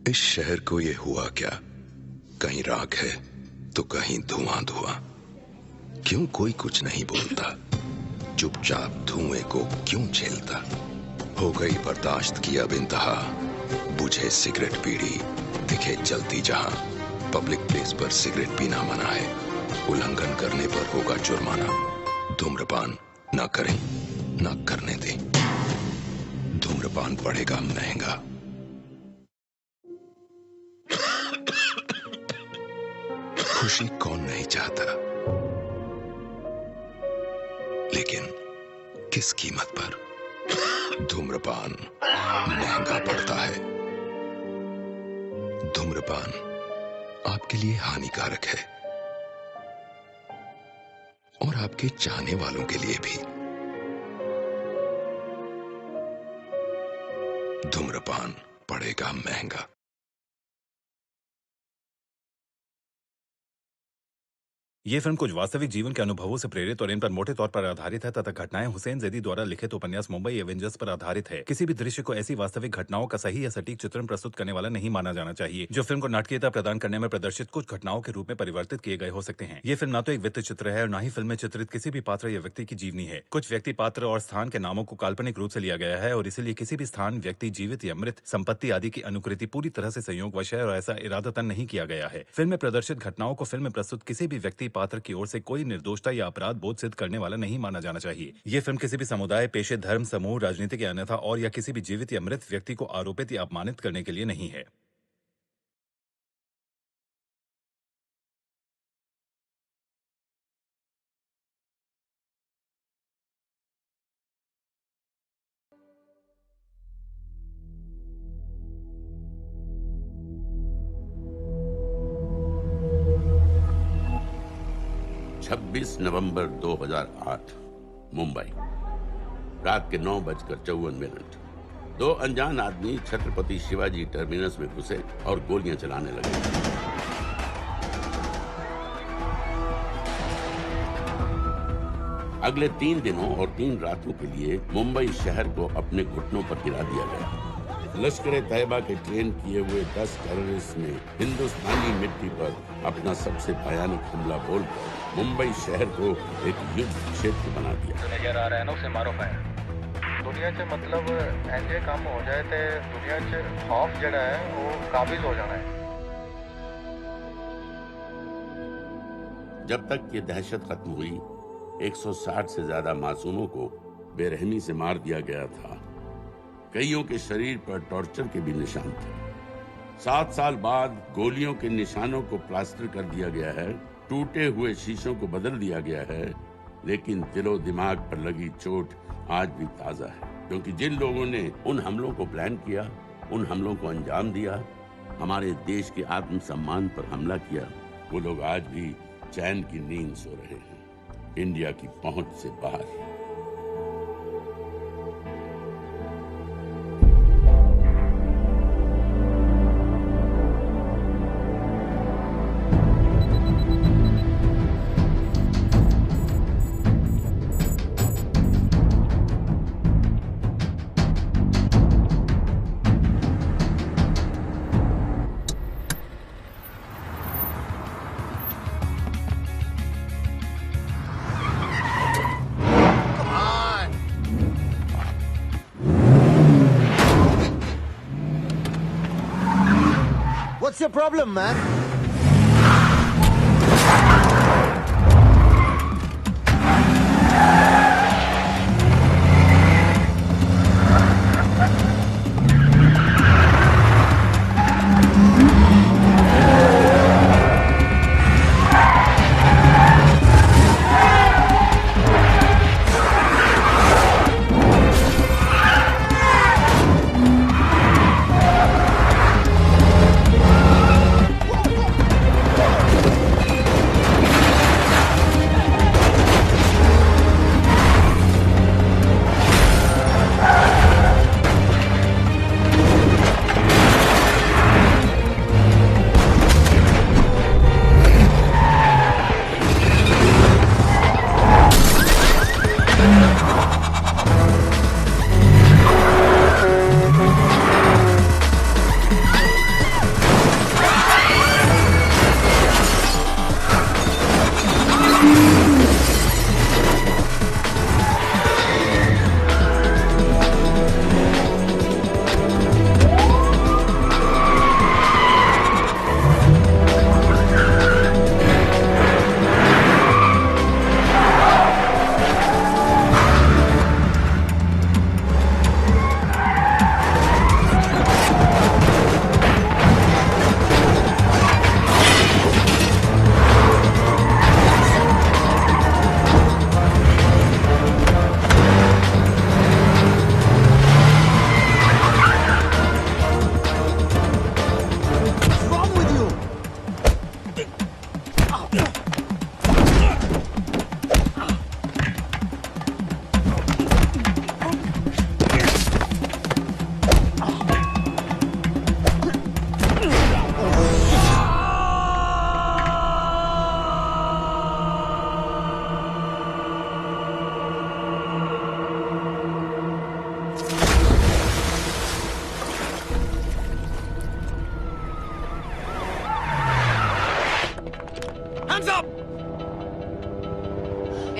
इस शहर को ये हुआ क्या? कहीं राख है तो कहीं धुआं धुआं। क्यों कोई कुछ नहीं बोलता? चुपचाप धुएं को क्यों झेलता? हो गई बर्दाश्त की अब इंतहा। बुझे सिगरेट बीड़ी दिखे जलती जहां। पब्लिक प्लेस पर सिगरेट पीना मना है। उल्लंघन करने पर होगा जुर्माना। धूम्रपान ना करें ना करने दें। धूम्रपान पड़ेगा महंगा। खुशी कौन नहीं चाहता, लेकिन किस कीमत पर? धूम्रपान महंगा पड़ता है। धूम्रपान आपके लिए हानिकारक है और आपके चाहने वालों के लिए भी। धूम्रपान पड़ेगा महंगा। ये फिल्म कुछ वास्तविक जीवन के अनुभवों से प्रेरित और इन पर मोटे तौर पर आधारित है तथा घटनाएं हुसैन जैदी द्वारा लिखित उपन्यास मुंबई एवेंजर्स पर आधारित है। किसी भी दृश्य को ऐसी वास्तविक घटनाओं का सही या सटीक चित्रण प्रस्तुत करने वाला नहीं माना जाना चाहिए, जो फिल्म को नाटकीयता प्रदान करने में प्रदर्शित कुछ घटनाओं के रूप में परिवर्तित किए गए हो सकते हैं। ये फिल्म न तो एक वित्त चित्र है और न ही फिल्म में चित्रित किसी भी पात्र या व्यक्ति की जीवनी है। कुछ व्यक्ति, पात्र और स्थान के नामों को काल्पनिक रूप से लिया गया है और इसीलिए किसी भी स्थान, व्यक्ति, जीवित या मृत, संपत्ति आदि की अनुकृति पूरी तरह से संयोगवश है और ऐसा इरादतन नहीं किया गया है। फिल्म में प्रदर्शित घटनाओं को फिल्म में प्रस्तुत किसी भी व्यक्ति, पात्र की ओर से कोई निर्दोषता या अपराध बोध सिद्ध करने वाला नहीं माना जाना चाहिए। ये फिल्म किसी भी समुदाय, पेशे, धर्म, समूह, राजनीतिक या अन्यथा और या किसी भी जीवित या मृत व्यक्ति को आरोपित या अपमानित करने के लिए नहीं है। नवंबर 2008 मुंबई, रात के 9:54। दो अनजान आदमी छत्रपति शिवाजी टर्मिनस में घुसे और गोलियां चलाने लगे। अगले 3 दिनों और 3 रातों के लिए मुंबई शहर को अपने घुटनों पर गिरा दिया गया। लश्कर तैयबा के ट्रेन किए हुए 10 टेररिस्ट ने हिंदुस्तानी मिट्टी पर अपना सबसे भयानक हमला बोलकर मुंबई शहर को एक युद्ध क्षेत्र बना दिया। नजर आ रहा है ना, उसे मारो फायर। दुनिया से मतलब ऐसे काम हो जाए थे, दुनिया से खौफ जड़ा है वो काबिज हो जाना है। जब तक ये दहशत खत्म हुई, 160 से ज्यादा मासूमों को बेरहमी से मार दिया गया था। कईयों के शरीर पर टॉर्चर के भी निशान थे। 7 साल बाद गोलियों के निशानों को प्लास्टर कर दिया गया है, टूटे हुए शीशों को बदल दिया गया है, लेकिन दिलो दिमाग पर लगी चोट आज भी ताजा है। क्योंकि जिन लोगों ने उन हमलों को प्लान किया, उन हमलों को अंजाम दिया, हमारे देश के आत्मसम्मान पर हमला किया, वो लोग आज भी चैन की नींद सो रहे हैं, इंडिया की पहुंच से बाहर। What's your problem, man?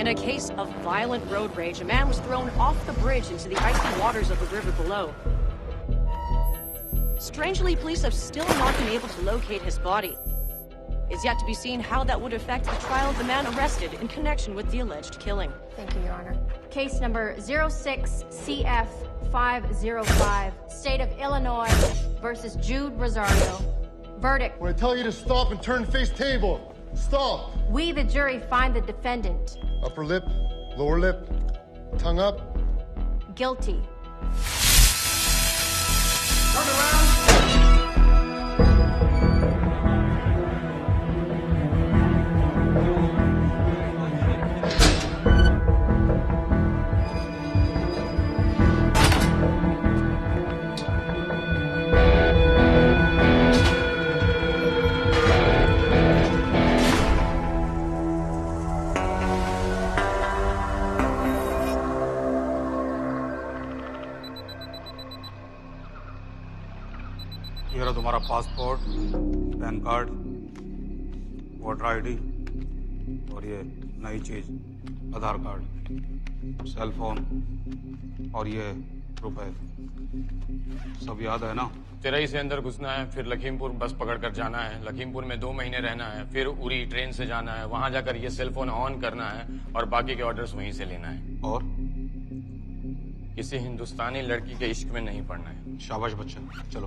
In a case of violent road rage, a man was thrown off the bridge into the icy waters of the river below. Strangely, police have still not been able to locate his body. It's yet to be seen how that would affect the trial of the man arrested in connection with the alleged killing. Thank you, Your Honor. Case number 06CF505, State of Illinois versus Jude Rosario. Verdict. When I tell you to stop and turn face table, stop. We, the jury, find the defendant Upper lip, lower lip, tongue up. guilty. Turn around. ये रहा तुम्हारा passport, pan card, voter ID और ये नई चीज आधार card, cell phone और ये रुपए। सब याद है ना? चिरई से अंदर घुसना है, फिर लखीमपुर बस पकड़कर जाना है, लखीमपुर में 2 महीने रहना है, फिर उरी ट्रेन से जाना है, वहां जाकर ये सेल फोन ऑन करना है और बाकी के ऑर्डर्स वहीं से लेना है। और किसी हिंदुस्तानी लड़की के इश्क में नहीं पड़ना है। शाबाश बच्चा, चलो।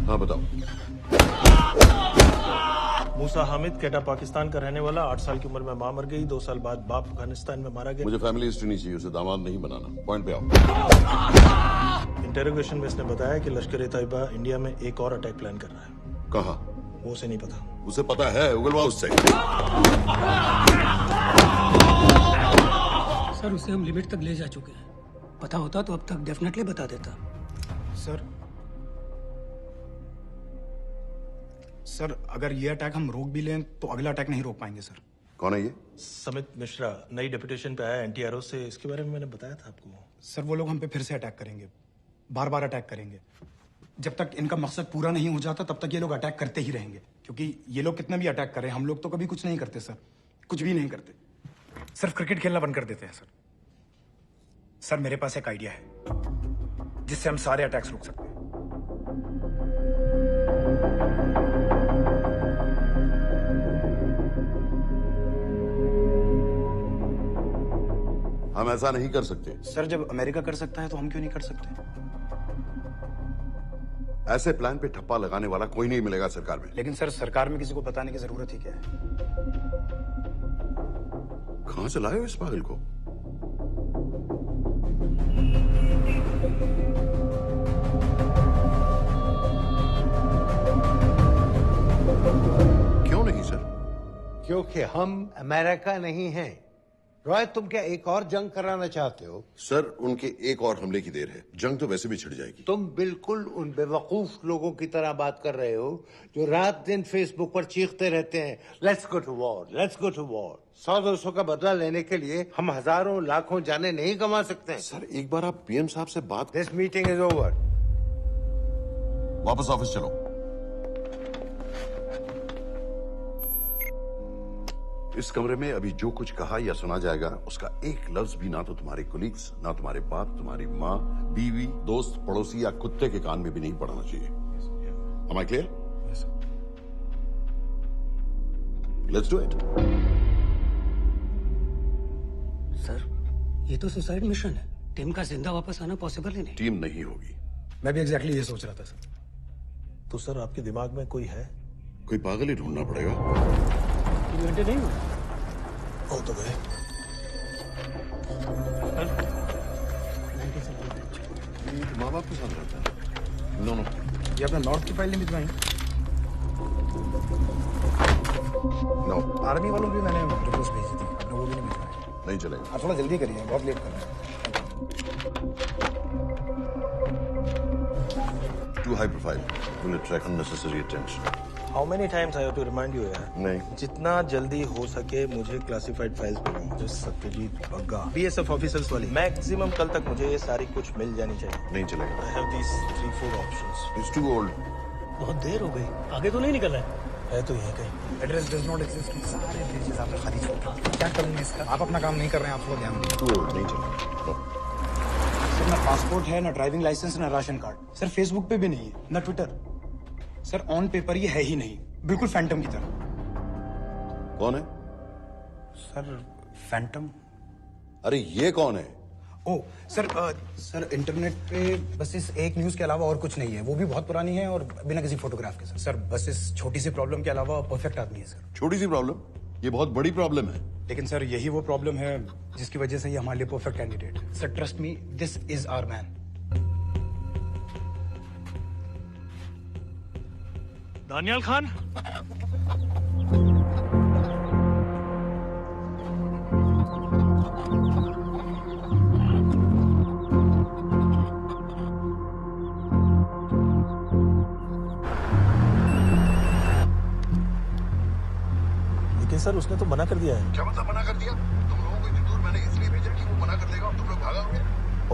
हाँ बताओ। मूसा हामिद, केटा पाकिस्तान का रहने वाला, 8 साल की उम्र में मां मर गई, 2 साल बाद बाप अफगानिस्तान में मारा गया। मुझे फैमिली हिस्ट्री नहीं चाहिए, उसे दामाद नहीं बनाना। पॉइंट पे आओ। इंटेरोगेशन में इसने बताया कि लश्कर तैयबा इंडिया में एक और अटैक प्लान कर रहा है। कहाँ? वो उसे नहीं पता। उसे पता है, उगलवा उससे। सर, उसे हम लिमिट तक ले जा चुके हैं। पता होता तो अब तक डेफिनेटली बता देता। सर, अगर ये अटैक हम रोक भी लें तो अगला अटैक नहीं रोक पाएंगे सर। कौन है ये? समित मिश्रा, नई डेपुटेशन पे आया एंटी-एरो से। इसके बारे में मैंने बताया था आपको। सर, वो लोग हम पे फिर से अटैक करेंगे, बार बार अटैक करेंगे। जब तक इनका मकसद पूरा नहीं हो जाता तब तक ये लोग अटैक करते ही रहेंगे, क्योंकि ये लोग कितना भी अटैक करें, हम लोग तो कभी कुछ नहीं करते सर, कुछ भी नहीं करते। सिर्फ क्रिकेट खेलना बंद कर देते हैं सर। सर, मेरे पास एक आइडिया है जिससे हम सारे अटैक्स रोक सकते हैं। हम ऐसा नहीं कर सकते। सर, जब अमेरिका कर सकता है तो हम क्यों नहीं कर सकते? ऐसे प्लान पे ठप्पा लगाने वाला कोई नहीं मिलेगा सरकार में। लेकिन सर, सरकार में किसी को बताने की जरूरत ही क्या है? कहां से लाए हो इस पागल को? क्यों नहीं सर? क्योंकि हम अमेरिका नहीं हैं। रॉय, तुम क्या एक और जंग कराना चाहते हो? सर, उनके एक और हमले की देर है, जंग तो वैसे भी छिड़ जाएगी। तुम बिल्कुल उन बेवकूफ लोगों की तरह बात कर रहे हो जो रात दिन फेसबुक पर चीखते रहते हैं, let's go to war, let's go to war. 100-200 का बदला लेने के लिए हम हजारों लाखों जाने नहीं कमा सकते। सर, एक बार आप पीएम साहब से बात। This meeting is over. वापस ऑफिस चलो। इस कमरे में अभी जो कुछ कहा या सुना जाएगा उसका एक लफ्ज भी ना तो तुम्हारे कोलीग्स, ना तुम्हारे बाप, तुम्हारी माँ, बीवी, दोस्त, पड़ोसी या कुत्ते के कान में भी नहीं पड़ना चाहिए। Am I clear? Yes, sir. Let's do it. Sir, ये तो सुसाइड मिशन है। टीम का जिंदा वापस आना पॉसिबल ही नहीं। टीम नहीं होगी। मैं भी एग्जैक्टली ये सोच रहा था सर। तो सर, आपके दिमाग में कोई है? कोई पागल ही ढूंढना पड़ेगा। 3 घंटे नहीं हुए। हो तो गए। माँ बाप के साथ रहता है? नो नो, ये अपना नॉर्थ की फाइल नहीं भिजवाई? नो। आर्मी वालों की मैंने रिक्वेस्ट भेजी थी, आपने वो भी नहीं भिजवाई। नहीं चलेगा। आप थोड़ा जल्दी करिए, बहुत लेट कर रहे हैं। Too high profile. Will attract unnecessary attention. How many times I have to remind you यार? नहीं। जितना जल्दी हो सके मुझे क्लासिफाइड फाइल्स भेजो। जो सत्यजीत बग्गा BSF ऑफिसर्स वाली मैक्सिमम कल तक मुझे ये सारी कुछ मिल जानी चाहिए। नहीं चलेगा। I have these 3-4 options. It's too old. बहुत देर हो गई, आगे तो नहीं निकल रहा है तो यही कहीं। Address does not exist. सारे पेजेस आपने खाली छोड़ दिए। क्या करूंगी इसका? आप अपना काम नहीं कर रहे हैं, आपको ध्यान दीजिए। Too old. नहीं चलेगा। सर ना पासपोर्ट है, ना ड्राइविंग लाइसेंस, ना राशन कार्ड। सर फेसबुक पे भी नहीं है, ना ट्विटर। सर ऑन पेपर ये है ही नहीं, बिल्कुल फैंटम की तरह। कौन है? Sir Phantom. अरे ये कौन है? ओ सर सर इंटरनेट पे बस इस एक न्यूज के अलावा और कुछ नहीं है, वो भी बहुत पुरानी है और बिना किसी फोटोग्राफ के। सर बस इस छोटी सी प्रॉब्लम के अलावा परफेक्ट आदमी है सर। छोटी सी प्रॉब्लम? ये बहुत बड़ी प्रॉब्लम है। लेकिन सर यही वो प्रॉब्लम है जिसकी वजह से ये हमारे लिए परफेक्ट कैंडिडेट है। Sir trust me, this is our man. Daniyal Khan. लेकिन सर उसने तो मना कर दिया है। क्या मतलब मना कर दिया? तुम लोगों को इतनी दूर मैंने इसलिए भेजा कि वो मना कर देगा और तुम लोग भागोगे।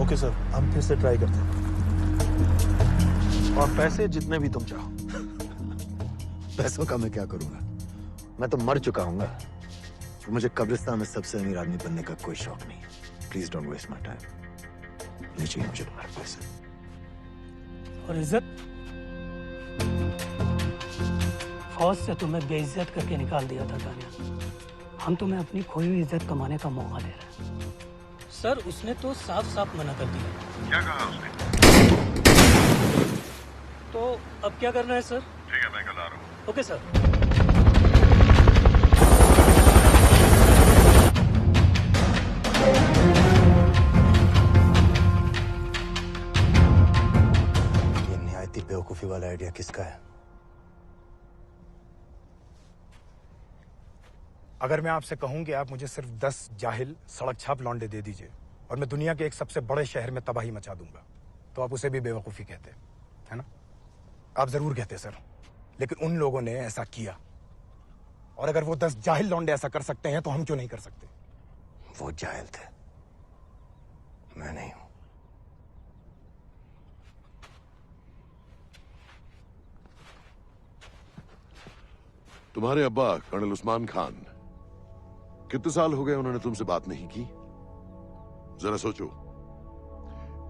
ओके सर, हम फिर से ट्राई करते हैं और पैसे जितने भी तुम चाहो। पैसों का मैं क्या करूंगा? मैं तो मर चुका हूँ। तो मुझे कब्रिस्तान में सबसे अमीर आदमी बनने का कोई शौक नहीं। Please don't waste my time. नहीं चाहिए मुझे तुम्हारे पैसे और इज्जत। फौज से तुम्हें बेइज्जत करके निकाल दिया था दानिया। हम तुम्हें अपनी खोई हुई इज्जत कमाने का मौका दे रहे हैं। सर उसने तो साफ साफ मना कर दिया। क्या कहा उसने? तो अब क्या करना है सर? ठीक है, मैं कल आ रहा हूँ। Okay sir. ये निहायती बेवकूफी वाला आइडिया किसका है? अगर मैं आपसे कहूं कि आप मुझे सिर्फ 10 जाहिल सड़क छाप लौंडे दे दीजिए और मैं दुनिया के एक सबसे बड़े शहर में तबाही मचा दूंगा, तो आप उसे भी बेवकूफी कहते है ना? आप जरूर कहते सर, लेकिन उन लोगों ने ऐसा किया। और अगर वो 10 जाहिल लौंडे ऐसा कर सकते हैं तो हम क्यों नहीं कर सकते? वो जाहिल थे, मैं नहीं हूं। तुम्हारे अब्बा कर्नल उस्मान खान, कितने साल हो गए उन्होंने तुमसे बात नहीं की? जरा सोचो,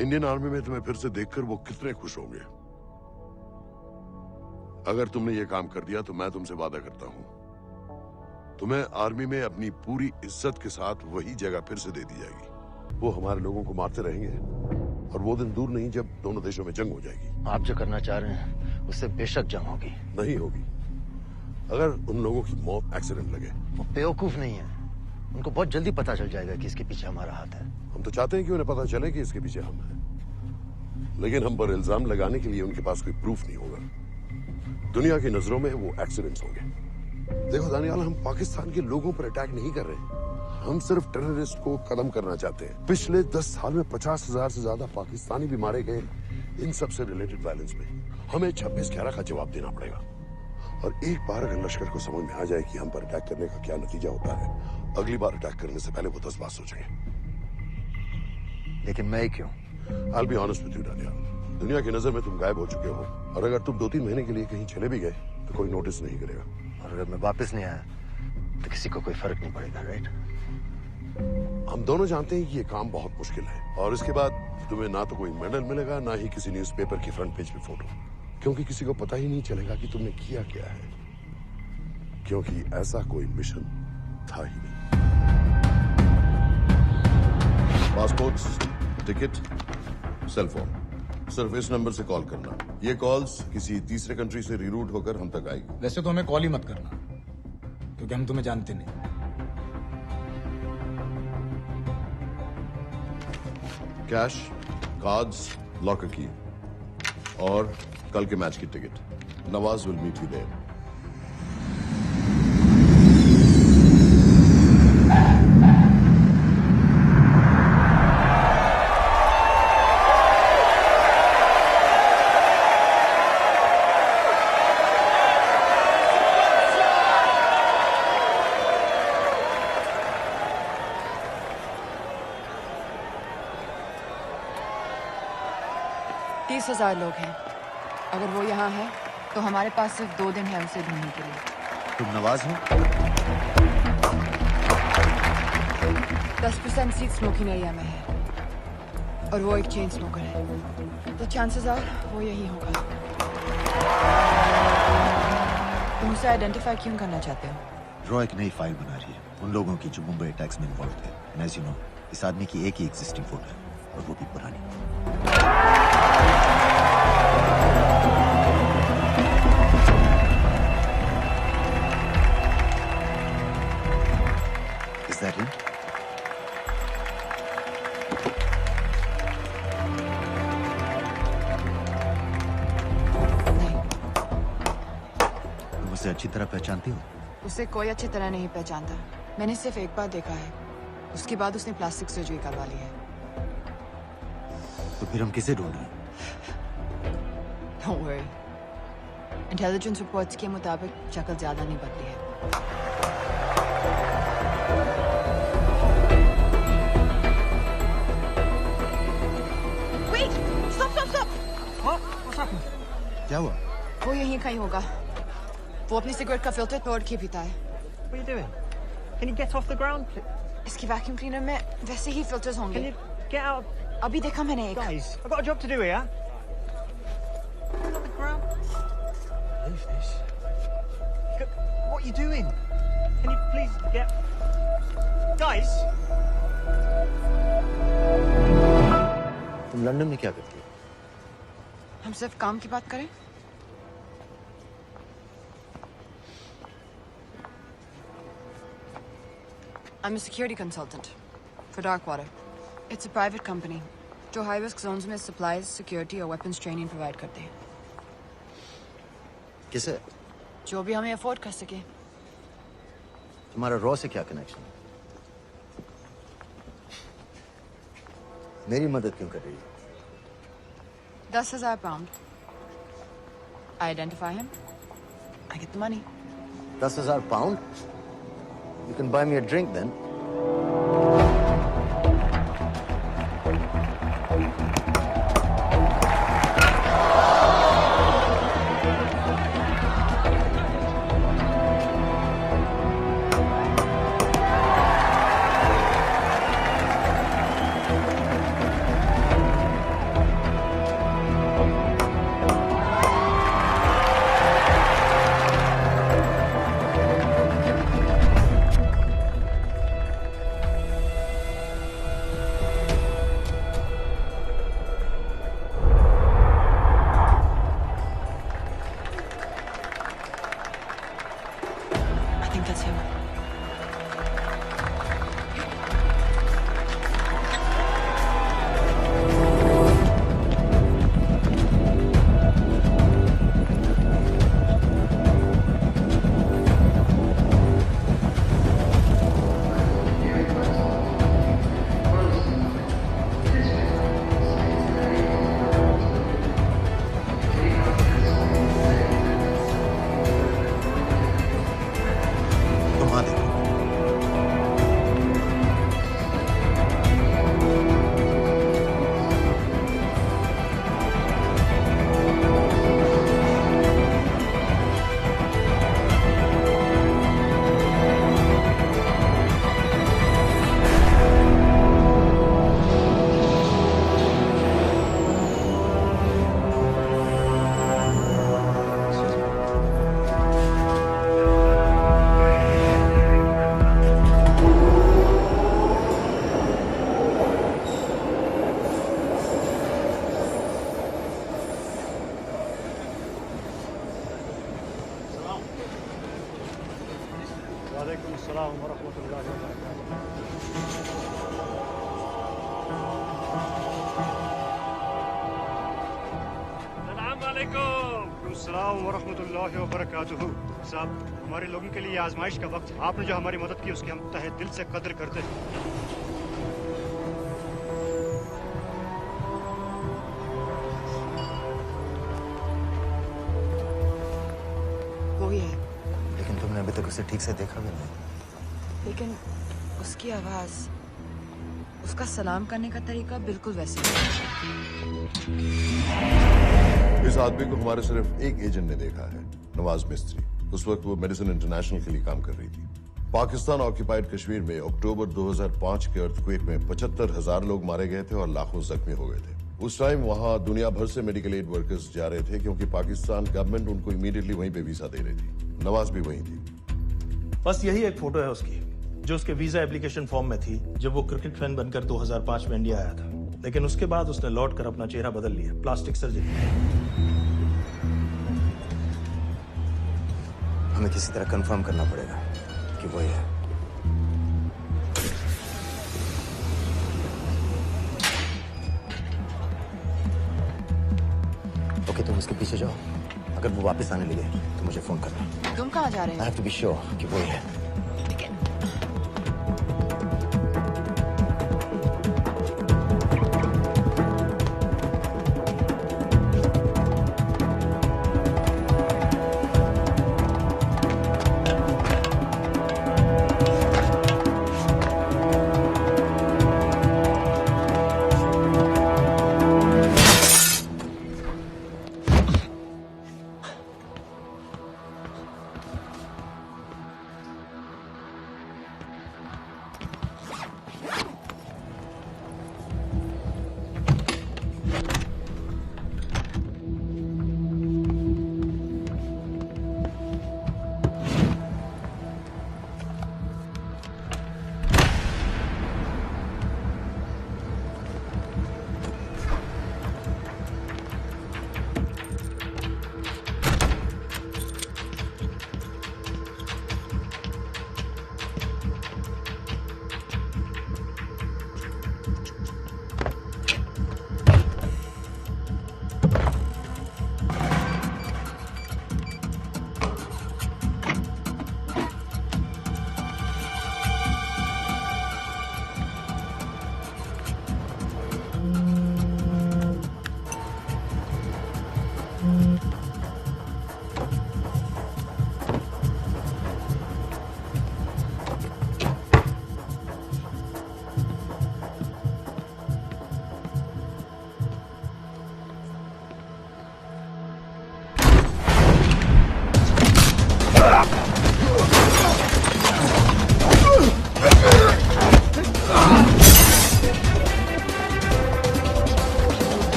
इंडियन आर्मी में तुम्हें फिर से देखकर वो कितने खुश होंगे। अगर तुमने ये काम कर दिया तो मैं तुमसे वादा करता हूं, तुम्हें आर्मी में अपनी पूरी इज्जत के साथ वही जगह फिर से दे दी जाएगी। वो हमारे लोगों को मारते रहेंगे और वो दिन दूर नहीं जब दोनों देशों में जंग हो जाएगी। आप जो करना चाह रहे हैं उससे बेशक जंग होगी। नहीं होगी। अगर उन लोगों की मौत एक्सीडेंट लगे। वो बेवकूफ नहीं है, उनको बहुत जल्दी पता चल जाएगा कि इसके पीछे हमारा हाथ है। हम तो चाहते हैं कि उन्हें पता चले कि इसके पीछे हम हैं, लेकिन हम पर इल्जाम लगाने के लिए उनके पास कोई प्रूफ नहीं होगा। दुनिया की नजरों में वो एक्सीडेंट्स होंगे। देखो दानियाल, हम पाकिस्तान के लोगों पर अटैक नहीं कर रहे, हम सिर्फ टेररिस्ट को खत्म करना चाहते हैं। पिछले 10 साल में 50,000 से ज्यादा पाकिस्तानी भी मारे गए इन सब से रिलेटेड वायलेंस में। हमें 26/11 का जवाब देना पड़ेगा। और एक बार अगर लश्कर को समझ में आ जाए कि हम पर अटैक करने का क्या नतीजा होता है, अगली बार अटैक करने से पहले वो 10 बार सोचेंगे। लेकिन मैं क्यों? I'll be honest with you, Daniyal, दुनिया की नजर में तुम गायब हो चुके हो और अगर तुम 2-3 महीने के लिए कहीं चले भी गए तो कोई नोटिस नहीं करेगा। और अगर मैं वापस नहीं आया तो किसी को कोई फर्क नहीं पड़ेगा, राइट? हम दोनों जानते हैं कि ये काम बहुत मुश्किल है और इसके बाद तुम्हें ना तो कोई मेडल मिलेगा, ना ही किसी न्यूज़पेपर की फ्रंट पेज पे फोटो, क्योंकि किसी को पता ही नहीं चलेगा कि तुमने किया क्या है, क्योंकि ऐसा कोई मिशन था ही नहीं। पासपोर्ट, टिकट, सेल फोन, सिर्फ इस नंबर से कॉल करना। ये कॉल्स किसी तीसरे कंट्री से रीरूट होकर हम तक आएगी। वैसे तो हमें कॉल ही मत करना, क्योंकि हम तुम्हें जानते नहीं। कैश, कार्ड्स, लॉकर की और कल के मैच की ticket. Nawaz will meet you there. लोग हैं। अगर वो यहाँ है तो हमारे पास सिर्फ 2 दिन है उसे ढूंढने के लिए। तुम नवाज हो? 10% सीट स्मोकिंग एरिया में है और वो एक चेन स्मोकर है, तो चांसेस आर वो यही होगा। तुम उसे आइडेंटिफाई क्यों करना चाहते हो? रॉ एक नई फाइल बना रही है उन लोगों की जो मुंबई अटैक्स में इन्वॉल्व थे। एंड एज यू नो, इस आदमी की एक ही एग्जिस्टिंग फोटो है और वो भी पुरानी। Is that him? नहीं। तुम उसे अच्छी तरह पहचानती हो? उसे कोई अच्छी तरह नहीं पहचानता। मैंने सिर्फ एक बार देखा है, उसके बाद उसने प्लास्टिक सर्जरी करवा ली है। तो फिर हम किसे ढूंढ रहे हैं? Don't worry. इंटेलिजेंस रिपोर्ट्स के मुताबिक शक्ल ज्यादा नहीं बदली है। Wait! Stop! Stop! Stop! What's happened? क्या हुआ? वो यहीं कहीं होगा। वो अपनी सिगरेट का फिल्टर तोड़ के पीता है। What are you doing? Can you get off the ground, please? इसकी वैक्यूम क्लीनर में वैसे ही फिल्टर्स होंगे। Can you get out? अभी देखा मैंने एक। Guys, I've got a job to do here. Get off the ground. Move this. What are you doing? Can you please get... Guys! तुम London में क्या करती हो? हम सिर्फ काम की बात करें? I'm a security consultant for Darkwater. It's a private company जो high risk zones में supplies, security और weapons training provide करते हैं। किसे? जो भी हमें अफोर्ड कर सके। तुम्हारा रॉ से क्या कनेक्शन है? मेरी मदद क्यों कर रही है? 10,000 pound. I identify him. I get the money. 10,000 pound? You can buy me a drink then. वालेकुम अस्सलाम व रहमतुल्लाहि व बरकातुहू। साहब, हमारे लोगों के लिए आजमाइश का वक्त है। आपने जो हमारी मदद की उसकी हम तहे दिल से कदर करते हैं। वो ही है, लेकिन तुमने अभी तक उसे ठीक से देखा भी नहीं। लेकिन उसकी आवाज, उसका सलाम करने का तरीका बिल्कुल वैसे ही है। इस आदमी को हमारे सिर्फ एक एजेंट ने देखा है, नवाज मिस्त्री। उस वक्त वो मेडिसिन इंटरनेशनल के लिए काम कर रही थी। पाकिस्तान ऑक्यूपाइड कश्मीर में अक्टूबर 2005 के अर्थक्वेक में 75,000 लोग मारे गए थे और लाखों जख्मी हो गए थे। उस टाइम वहां दुनिया भर से मेडिकल एड वर्कर्स जा रहे थे क्योंकि पाकिस्तान गवर्नमेंट उनको इमीडिएटली वहीं पे वीजा दे रही थी। नवाज भी वहीं थी। बस यही एक फोटो है उसकी, जो उसके वीजा एप्लीकेशन फॉर्म में थी जब वो क्रिकेट फैन बनकर 2005 में इंडिया आया था। लेकिन उसके बाद उसने लौट कर अपना चेहरा बदल लिया, प्लास्टिक सर्जरी। हमें किसी तरह कंफर्म करना पड़ेगा कि वो ही है। ओके, तुम उसके पीछे जाओ। अगर वो वापस आने लगे तो मुझे फोन करना। तुम कहाँ जा रहे I हो? have to be sure कि वो ही है।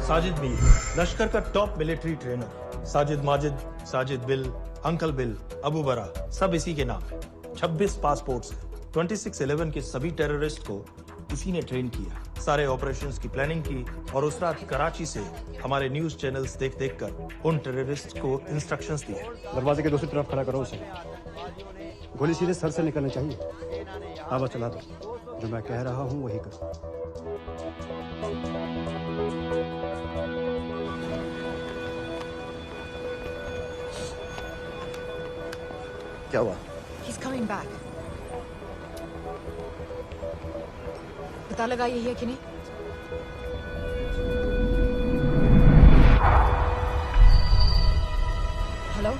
साजिद मीर, लश्कर का top military trainer. Sajid Majid, Sajid bill, uncle bill, Abu बरा, सब इसी के नाम है। 26 पासपोर्ट्स हैं। 26/11 के सभी टेररिस्ट को इसी ने ट्रेन किया, सारे ऑपरेशंस की प्लानिंग की और उस रात कराची से हमारे न्यूज चैनल्स देख देख कर उन टेररिस्ट को इंस्ट्रक्शंस दिए। दरवाजे के दूसरी तरफ खड़ा करो उसे। गोली सीधे सर से निकलनी चाहिए। आवाज चला दो, जो मैं कह रहा हूँ वही करो। क्या हुआ? He's coming back. पता लगा यही है कि नहीं? हेलो?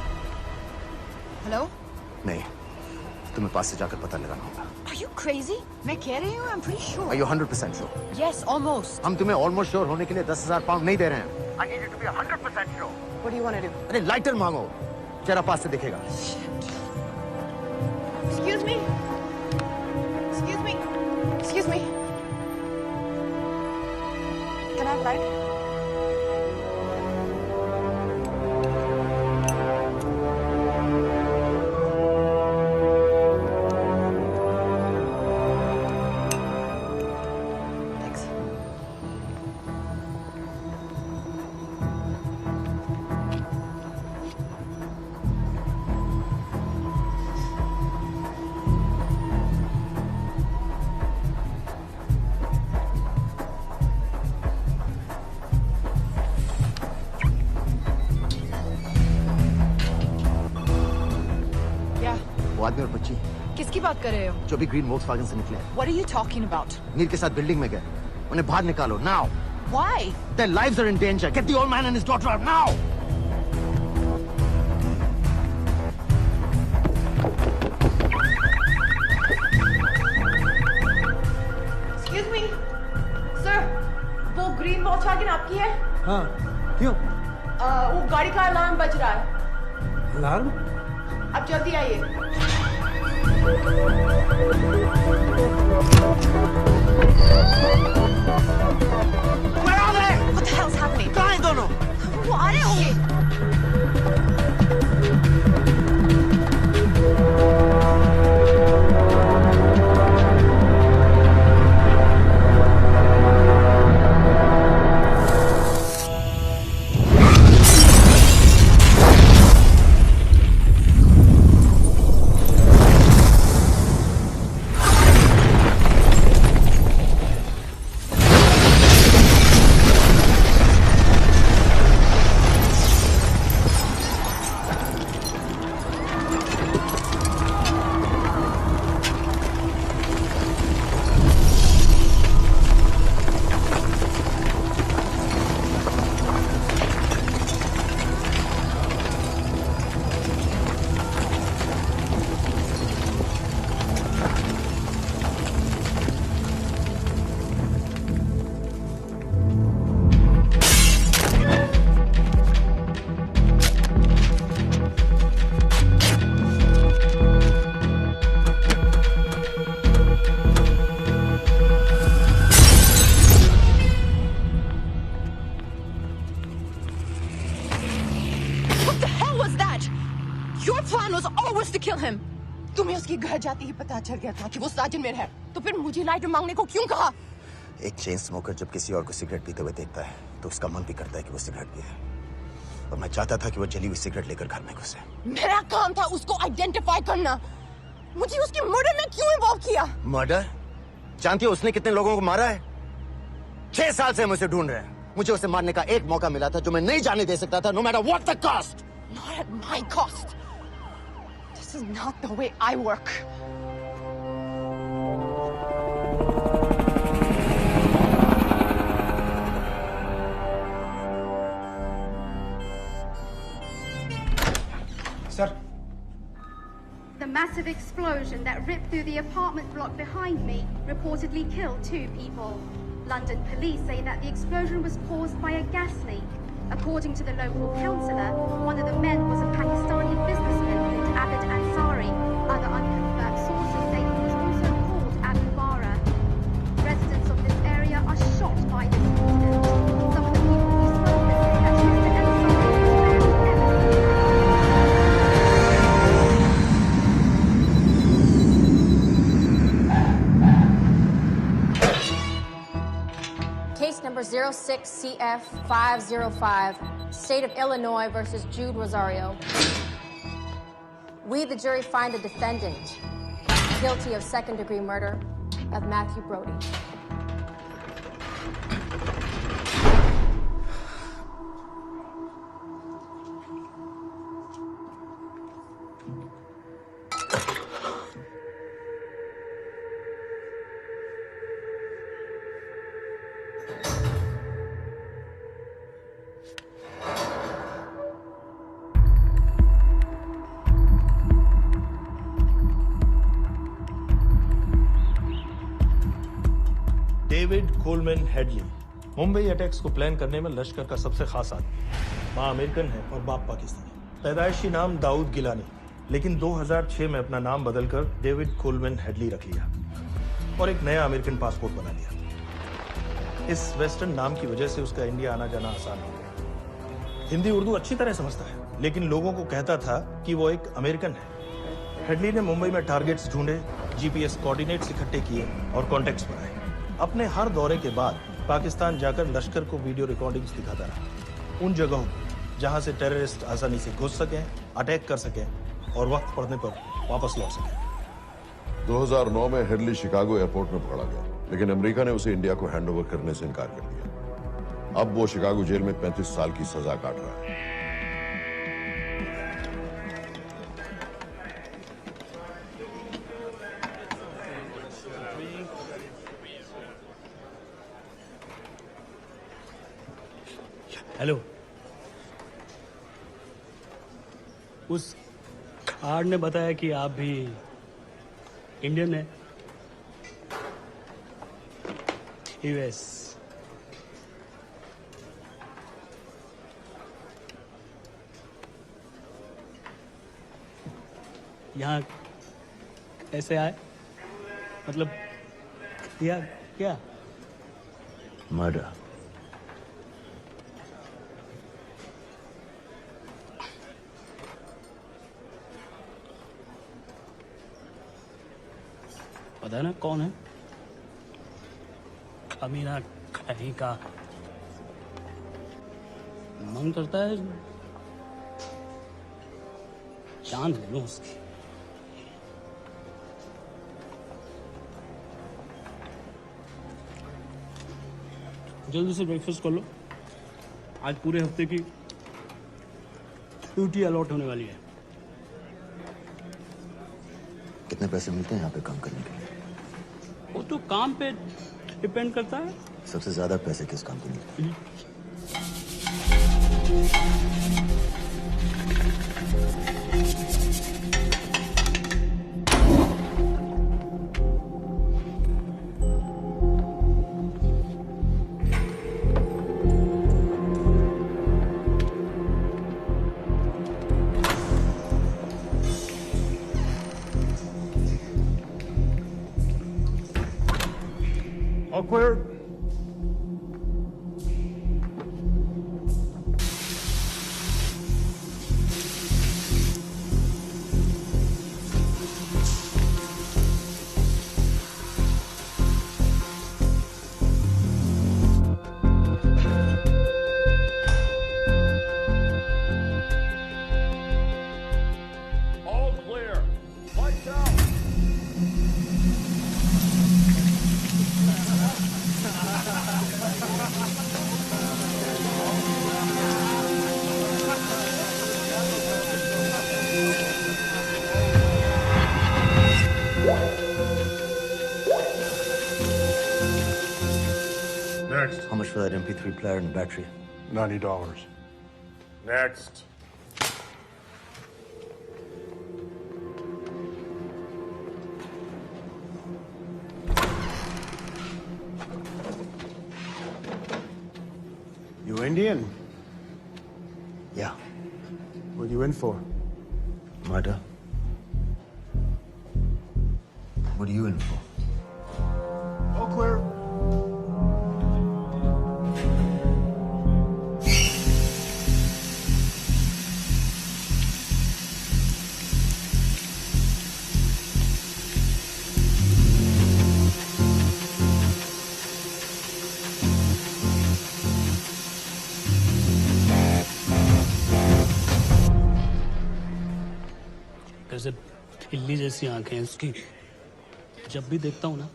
हेलो? नहीं, तुम्हें पास से जाकर पता लगाना होगा। Are you crazy? मैं कह रही हूँ, I'm pretty sure. Are you 100% sure? Yes, almost. हम तुम्हें ऑलमोस्ट श्योर होने के लिए 10,000 पाउंड नहीं दे रहे हैं। I need you to be 100% sure. What do you want to do? अरे लाइटर मांगो, चेहरा पास से दिखेगा। Excuse me? Excuse me? Can I have light? आदमी और बच्ची किसकी बात कर रहे हो? जो भी ग्रीन वोक्सवैगन से निकले। What are you talking about? नीर के साथ बिल्डिंग में गए, उन्हें बाहर निकालो now. Why? Their lives are in danger. Get the old man and his daughter out now. Excuse me, sir. वो ग्रीन वोक्सवैगन आपकी है? हाँ, क्यों? वो गाड़ी का अलार्म बज रहा है। अलार्म? आप जल्दी आइए। Where are they? What the hell's happening? कहाँ हैं दोनों? वो आ रहे होंगे। तुम्हें उसकी घर जाते ही पता चल गया था कि वो साजिद में है, तो फिर मुझे लाइटर मांगने को क्यों कहा? एक चेन स्मोकर जब किसी और को सिगरेट पीते हुए देखता है तो उसका मन भी करता है कि वो सिगरेट पिए, और मैं चाहता था कि वो जली हुई सिगरेट लेकर घर में घुसे। मेरा काम था उसको आइडेंटिफाई करना। मुझे उसकी मर्डर में क्यों इन्वॉल्व किया? मर्डर? जानती हो उसने कितने लोगों को मारा है? 6 साल से हम उसे ढूंढ रहे हैं। मुझे उसे मारने का एक मौका मिला था जो मैं नहीं जाने दे सकता था, no matter what the cost. Not at my cost. This is not the way I work. Sir. The massive explosion that ripped through the apartment block behind me reportedly killed 2 people. London police say that the explosion was caused by a gas leak. According to the local councillor, one of the men was a Pakistani businessman named Abid Ansari. Other unconfirmed sources say he was also called Abu Bara. Residents of this area are shocked by this incident. Some of the people who spoke with say that Mr. Ansari was rarely Case number 06CF505, State of Illinois versus Jude Rosario. We, the jury, find the defendant guilty of second-degree murder of Matthew Brody. David Coleman Headley Mumbai attacks को plan करने में लश्कर का सबसे खास आदमी। मां American है और बाप पाकिस्तानी। पैदाइशी नाम दाऊद गिलानी, लेकिन 2006 में अपना नाम बदलकर डेविड कोलमैन हेडली रख लिया और एक नया अमेरिकन पासपोर्ट बना लिया। इस वेस्टर्न नाम की वजह से उसका इंडिया आना जाना आसान हो गया। हिंदी उर्दू अच्छी तरह समझता है, लेकिन लोगों को कहता था कि वो एक अमेरिकन है। हेडली ने मुंबई में टारगेट्स ढूंढे, जीपीएस कोऑर्डिनेट्स इकट्ठे किए और कॉन्टेक्ट्स बनाए। अपने हर दौरे के बाद पाकिस्तान जाकर लश्कर को वीडियो रिकॉर्डिंग्स दिखाता रहा, उन जगहों जहां से टेररिस्ट आसानी से घुस सकें, अटैक कर सकें और वक्त पड़ने पर वापस लौट सकें। 2009 में हेडली शिकागो एयरपोर्ट में पकड़ा गया, लेकिन अमेरिका ने उसे इंडिया को हैंडओवर करने से इनकार कर दिया। अब वो शिकागो जेल में 35 साल की सजा काट रहा है। हेलो, उस कार्ड ने बताया कि आप भी इंडियन है। यूएस। यहाँ कैसे आए? मतलब किया क्या? मर्डर। पता ना कौन है? कमीना कहीं का। मन करता है जान ले लूं उसकी। जल्दी से ब्रेकफास्ट कर लो, आज पूरे हफ्ते की ड्यूटी अलॉट होने वाली है। कितने पैसे मिलते हैं यहाँ पे काम करने के लिए? वो तो काम पे डिपेंड करता है। सबसे ज्यादा पैसे किस काम को मिलते हैं? All clear. All clear. Lights out. Next. How much for that MP3 player and battery? $90. Next. You Indian? Yeah. What are you in for? Murder. What are you in for? All clear. कैसे बिल्ली जैसी आंखें हैं उसकी। जब भी देखता हूँ ना,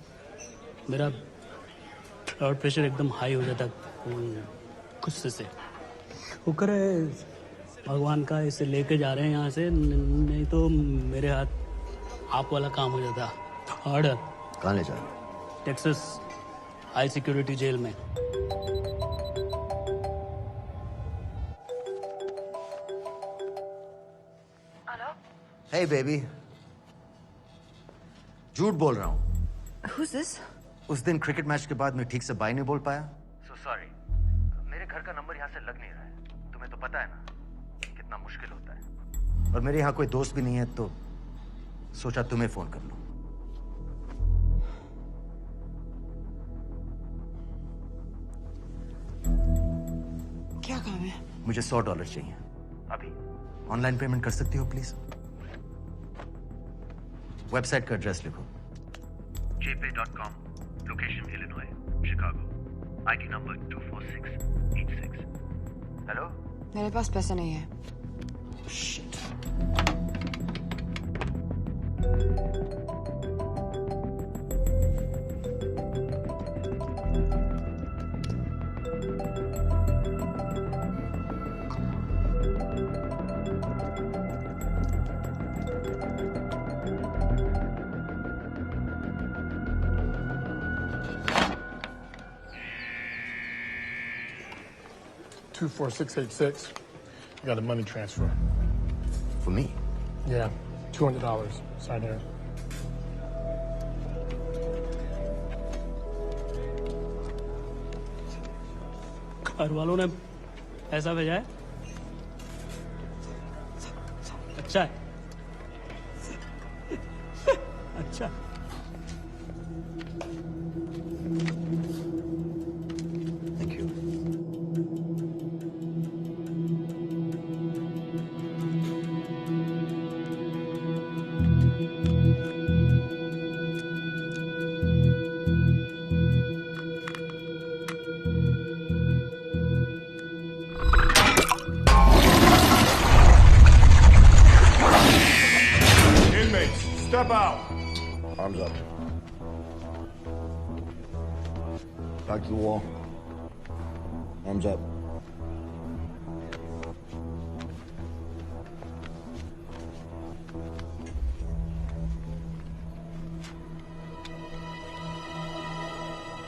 मेरा ब्लड प्रेशर एकदम हाई हो जाता गुस्से से। शुक्र है भगवान का इसे लेके जा रहे हैं यहाँ से, नहीं तो मेरे हाथ आप वाला काम हो जाता। ऑर्डर। कहाँ ले जा रहे हो? टेक्सास हाई सिक्योरिटी जेल में। Hey baby, झूठ बोल रहा हूँ। Who's this? उस दिन क्रिकेट मैच के बाद मैं ठीक से बाय नहीं बोल पाया। So sorry. मेरे घर का नंबर यहाँ से लग नहीं रहा है। तुम्हें तो पता है ना कितना मुश्किल होता है। और मेरे यहाँ कोई दोस्त भी नहीं है, तो सोचा तुम्हें फोन कर लूं। मुझे $100 चाहिए अभी। ऑनलाइन पेमेंट कर सकती हो प्लीज? वेबसाइट का एड्रेस लिखो। jpay.com, location Illinois, Chicago, ID number 24686। Hello? मेरे पास पैसे नहीं है। Shit. $24686. I got a money transfer. For me? Yeah, $200. Sign here. घर वालों ने पैसा भेजा है? अच्छा है। अच्छा। Thank you. Inmates, step out. Arms up. Back to the wall. Arms up.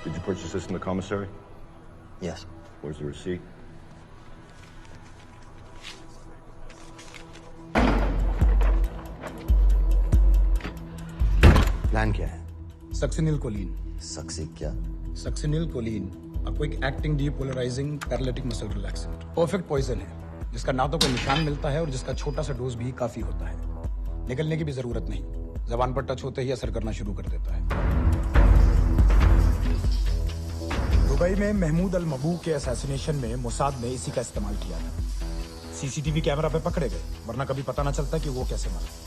Did you purchase this in the commissary? Yes. Where's the receipt? Plan क्या है? Succinylcholine. सक्सी क्या? Succinylcholine a quick acting depolarizing paralytic muscle relaxant। Perfect poison है जिसका ना तो कोई निशान मिलता है और जिसका छोटा सा डोज भी काफी होता है। निकलने की भी जरूरत नहीं, जबान पर टच होते ही असर करना शुरू कर देता है। दुबई में महमूद अल मबू के असैसिनेशन में मोसाद ने इसी का इस्तेमाल किया था। सीसीटीवी कैमरा पे पकड़े गए, वरना कभी पता ना चलता कि वो कैसे मरा।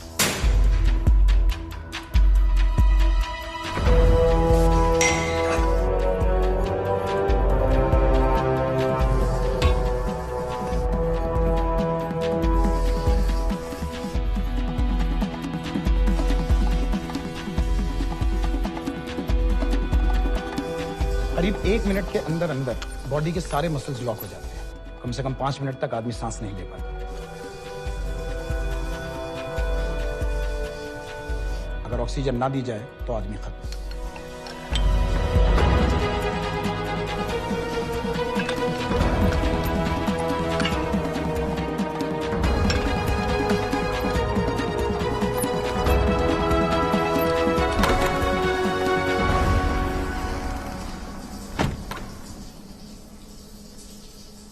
करीब 1 मिनट के अंदर अंदर बॉडी के सारे मसल्स लॉक हो जाते हैं। कम से कम 5 मिनट तक आदमी सांस नहीं ले पाता। अगर ऑक्सीजन ना दी जाए तो आदमी खत्म।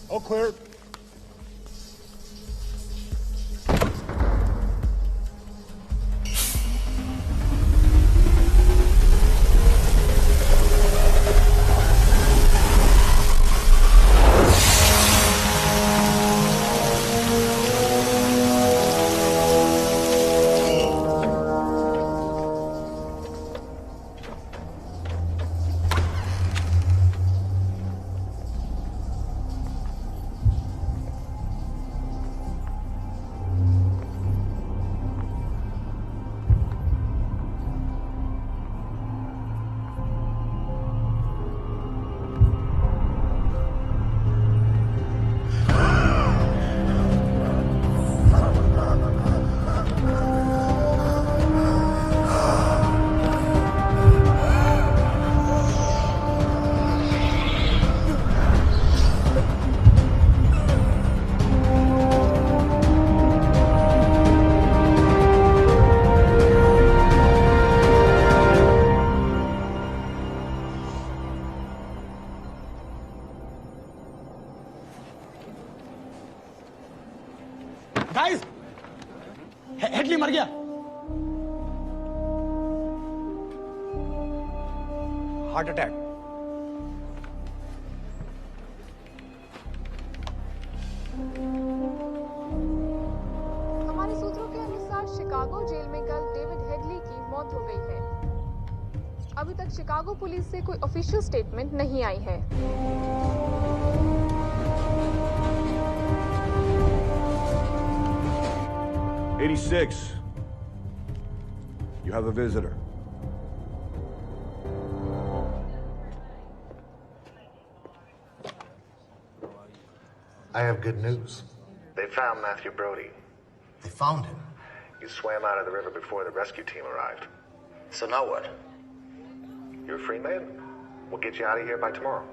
All clear. गाइस, हेडली मर गया। Heart attack. शिकागो जेल में कल डेविड हेडली की मौत हो गई है। अभी तक शिकागो पुलिस से कोई ऑफिशियल स्टेटमेंट नहीं आई है। You have a visitor. I have good news. They found Matthew Brody. They found him. He swam out of the river before the rescue team arrived. So now what? You're a free man? We'll get you out of here by tomorrow.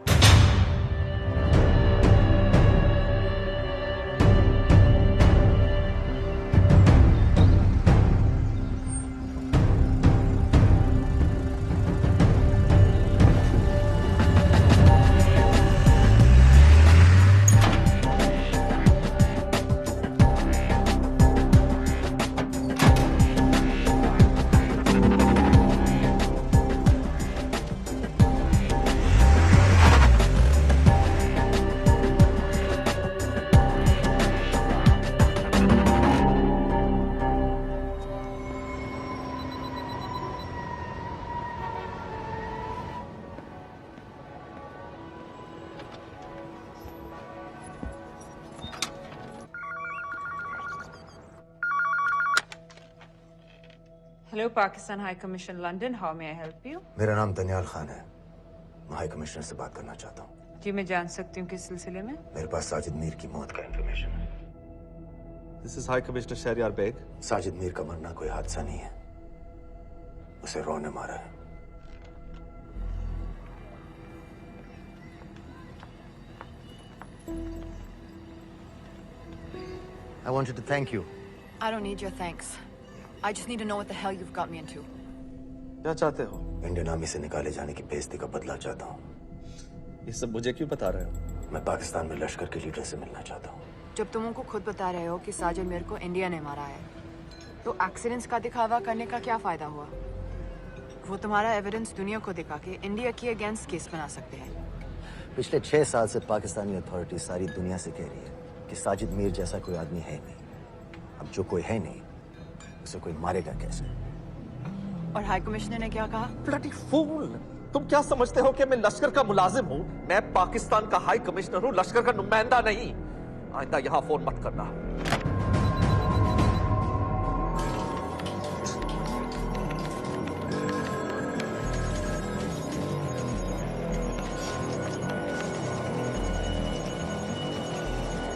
Hello, Pakistan High Commission, London. How may I help you? मेरा नाम दनियाल खान है। मैं high commissioner से बात करना चाहता हूँ। जी मैं जान सकती हूँ किस सिलसिले में? मेरे पास साजिद मीर की मौत का इंफॉर्मेशन है। This is High Commissioner Shahryar Beg. Sajid Mir का मरना कोई हादसा नहीं है। उसे रॉ ने मारा है। I wanted to thank you. I don't need your thanks. I just need to know what the hell you've got me into. क्या चाहते हो? इंडियन आर्मी से निकाले जाने की बेइज्जती का बदला चाहता हूँ। ये सब मुझे क्यों बता रहे हो? मैं पाकिस्तान में लश्कर के लीडर से मिलना चाहता हूँ। जब तुम उनको खुद बता रहे हो कि साजिद मीर को इंडिया ने मारा है, तो एक्सीडेंट्स का दिखावा करने का क्या फायदा हुआ? वो तुम्हारा एविडेंस दुनिया को दिखा के इंडिया की अगेंस्ट केस बना सकते हैं। पिछले 6 साल से पाकिस्तानी अथॉरिटी सारी दुनिया से कह रही है कि साजिद मीर जैसा कोई आदमी है नहीं। अब जो कोई है नहीं, उसे कोई मारेगा कैसे? और हाई कमिश्नर ने क्या कहा? Bloody fool! तुम क्या समझते हो कि मैं लश्कर का मुलाजिम हूँ? मैं पाकिस्तान का हाई कमिश्नर हूँ, लश्कर का नुमाइंदा नहीं। आइंदा यहाँ फोन मत करना।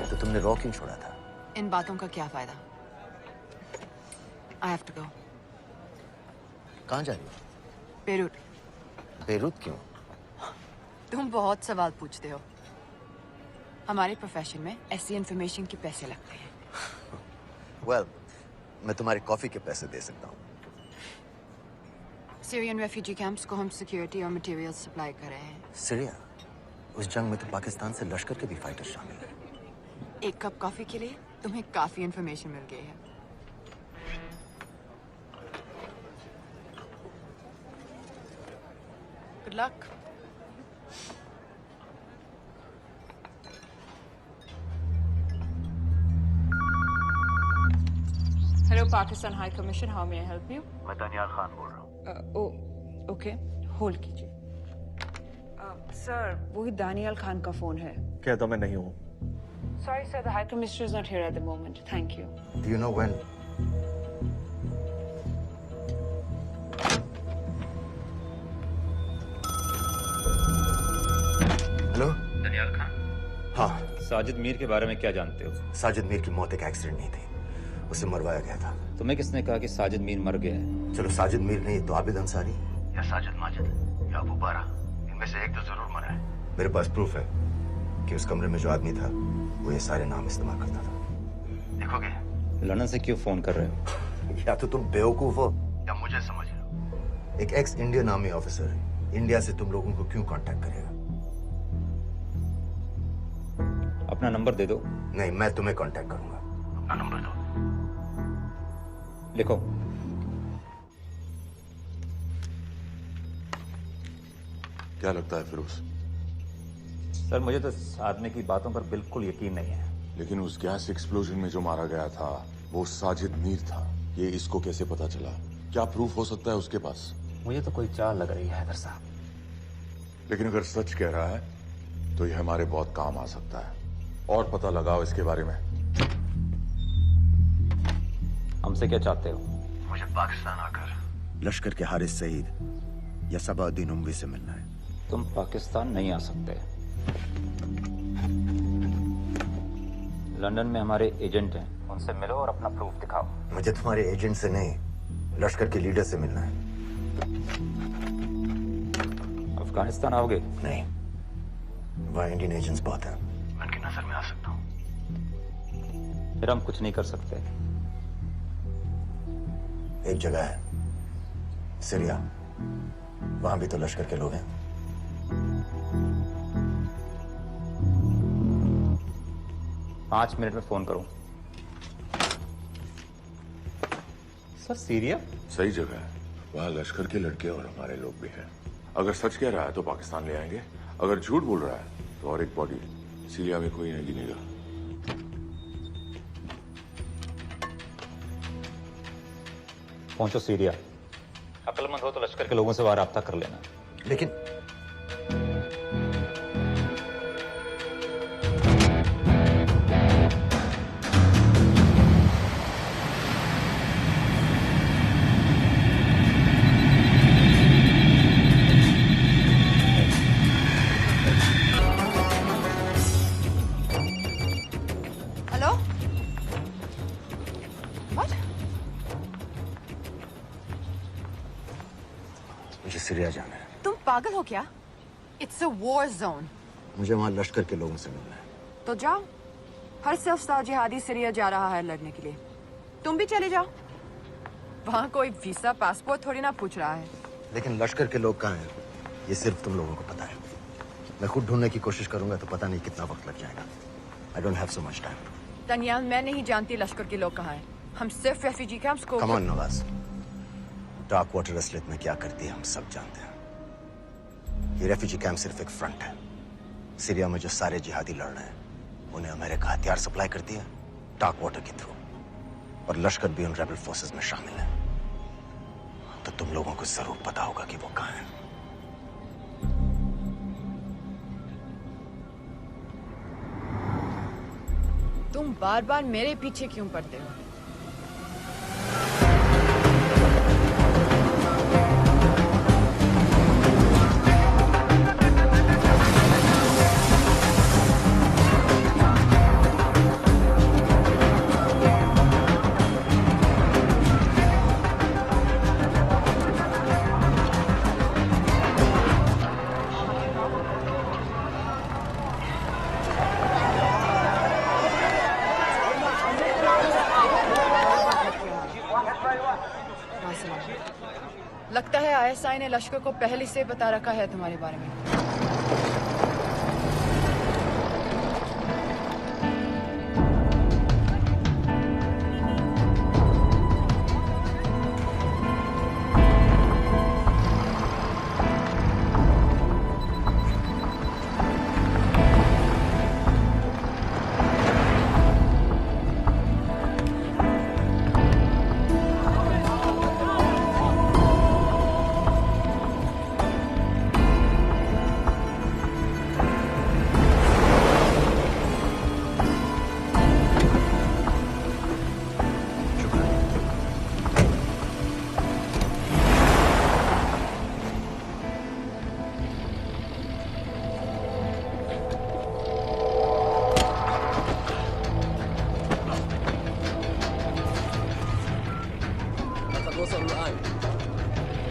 तो तुमने रॉ क्यों छोड़ा था? इन बातों का क्या फायदा? I have to go. कहाँ जा रही हो? बेरूट। बेरूट क्यों? तुम बहुत सवाल पूछते हो। हमारे प्रोफेशन में ऐसी इन्फॉर्मेशन के पैसे लगते हैं। Well, मैं तुम्हारी कॉफी के पैसे दे सकता हूँ। सीरियन रेफ्यूजी कैंप्स को हम सिक्योरिटी और मटेरियल सप्लाई कर रहे हैं। सीरिया? उस जंग में तो पाकिस्तान से लश्कर के भी फाइटर शामिल हैं। एक कप कॉफी के लिए तुम्हें काफी इन्फॉर्मेशन मिल गई है। Good luck. Hello, Pakistan High Commission. How may I help you? मैं दनियाल खान बोल रहा हूँ। ओ, ओके, होल्ड कीजिए। सर, वही दानियाल खान का फोन है। कहता मैं नहीं हूँ। Sorry, sir. The High Commissioner is not here at the moment. Thank you. Do you know when? Hello? Daniyal Khan? हाँ। साजिद मीर के बारे में क्या जानते हो? साजिद मीर की मौत एक एक्सीडेंट नहीं थी, उसे मरवाया गया था। तुम्हें किसने कहा कि साजिद मीर मर गया है? चलो साजिद मीर नहीं तो आबिद अंसारी या साजिद माजिद या अबू बारा, इनमें से एक तो जरूर मरा है। मेरे पास प्रूफ है कि उस कमरे में जो आदमी था वो ये सारे नाम इस्तेमाल करता था। देखोगे? लंदन से क्यों फोन कर रहे हो? या तो तुम बेवकूफ हो या मुझे समझ रहे हो। एक x Indian army officer India से तुम लोगों को क्यों कांटेक्ट करेगा? अपना नंबर दे दो। नहीं, मैं तुम्हें कांटेक्ट करूंगा। अपना नंबर दो। लिखो। क्या लगता है फिरोज? सर मुझे तो इस आदमी की बातों पर बिल्कुल यकीन नहीं है। लेकिन उस गैस एक्सप्लोजन में जो मारा गया था वो साजिद मीर था। ये इसको कैसे पता चला? क्या प्रूफ हो सकता है उसके पास? मुझे तो कोई चाल लग रही है हैदर साहब। लेकिन अगर सच कह रहा है तो ये हमारे बहुत काम आ सकता है। और पता लगाओ इसके बारे में। हमसे क्या चाहते हो? मुझे पाकिस्तान आकर लश्कर के हारिस सईद या सबाउद्दीन उमवी से मिलना है। तुम पाकिस्तान नहीं आ सकते। लंदन में हमारे एजेंट हैं, उनसे मिलो और अपना प्रूफ दिखाओ। मुझे तुम्हारे एजेंट से नहीं, लश्कर के लीडर से मिलना है। अफगानिस्तान आओगे? नहीं, वहाँ इंडियन एजेंट्स बहुत हैं। मैं उनकी नजर में आ सकता हूँ। फिर हम कुछ नहीं कर सकते। एक जगह है, सीरिया, वहां भी तो लश्कर के लोग हैं। पांच मिनट में फोन करूं। सर सीरिया सही जगह है, वहां लश्कर के लड़के और हमारे लोग भी हैं। अगर सच कह रहा है तो पाकिस्तान ले आएंगे, अगर झूठ बोल रहा है तो और एक बॉडी सीरिया में कोई नहीं गिनेगा। पहुंचो सीरिया। अक्लमंद हो तो लश्कर के लोगों से वहां राब्ता कर लेना। लेकिन हेलो? व्हाट? मुझे सीरिया जाना है। तुम पागल हो क्या? It's a war zone. मुझे वहां लश्कर के लोगों से मिलना है। तो जाओ। हर सफस्ता जिहादी सीरिया जा रहा है लड़ने के लिए। तुम भी चले जाओ। वहां कोई वीसा पासपोर्ट थोड़ी ना पूछ रहा है। लेकिन लश्कर के लोग कहाँ हैं, ये सिर्फ तुम लोगों को पता है। मैं खुद ढूंढने की कोशिश करूंगा तो पता नहीं कितना वक्त लग जाएगा। I don't have so much time. तनियाल, मैं नहीं जानती लश्कर के लोग कहाँ हैं। हम सिर्फ रेफ्यूजी कैंप्स को। Come on, Nawaz. Dark water असलियत में क्या करती है हम सब जानते हैं। ये रेफ्यूजी कैंप सिर्फ एक फ्रंट है। सीरिया में जो सारे जिहादी लड़ रहे हैं उन्हें अमेरिका हथियार सप्लाई करती है डार्क वाटर के थ्रू, और लश्कर भी उन रेबल फोर्सेस में शामिल है। तो तुम लोगों को जरूर पता होगा कि वो कहाँ है। तुम बार बार मेरे पीछे क्यों पड़ते हो? लगता है आईएसआई ने लश्कर को पहले से बता रखा है तुम्हारे बारे में।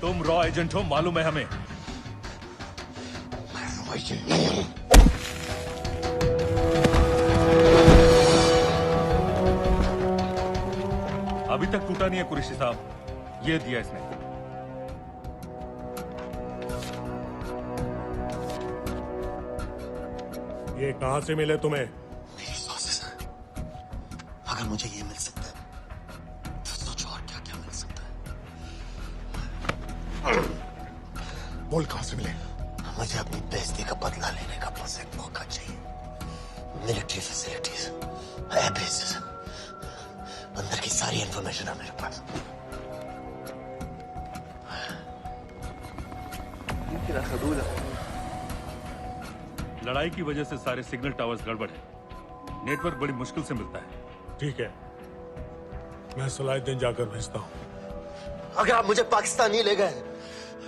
तुम रॉ एजेंट हो, मालूम है हमें। अभी तक टूटा नहीं है कुरैशी साहब, ये दिया इसने। ये कहां से मिले तुम्हें? मेरी सोर्सेस हैं। अगर मुझे ये मिल सकता है तो सोचो और क्या क्या मिल सकता है। बोल कहां से मिले? मुझे अपनी बेइज्जती का बदला लेने का बस एक मौका चाहिए। मिलिट्री फैसिलिटीज, एयर बेसेस, अंदर की सारी इंफॉर्मेशन है मेरे पास। लड़ाई की वजह से सारे सिग्नल टावर्स गड़बड़ है। नेटवर्क बड़ी मुश्किल से मिलता है। ठीक है, मैं सलाहुद्दीन जाकर भेजता हूं। अगर आप मुझे पाकिस्तान नहीं ले गए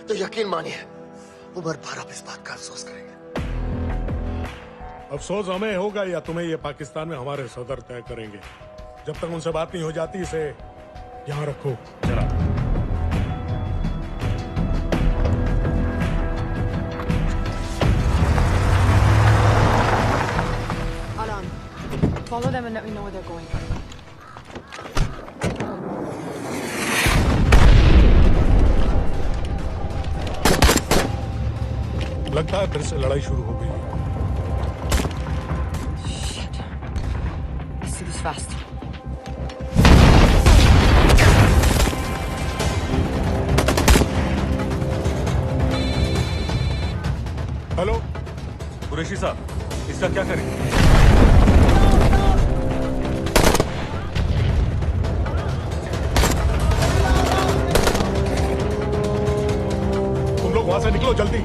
तो यकीन मानिए उमर भर आप इस बात का अफसोस करेंगे। अफसोस हमें होगा या तुम्हें ये पाकिस्तान में हमारे सदर तय करेंगे। जब तक उनसे बात नहीं हो जाती इसे यहां रखो। चला। Alan, follow them and let me know where they're going. लगता है फिर से लड़ाई शुरू हो गई है। Shit. Let's do this fast. Hello Qureshi साहब, इसका क्या करें? तुम लोग वहां से निकलो जल्दी।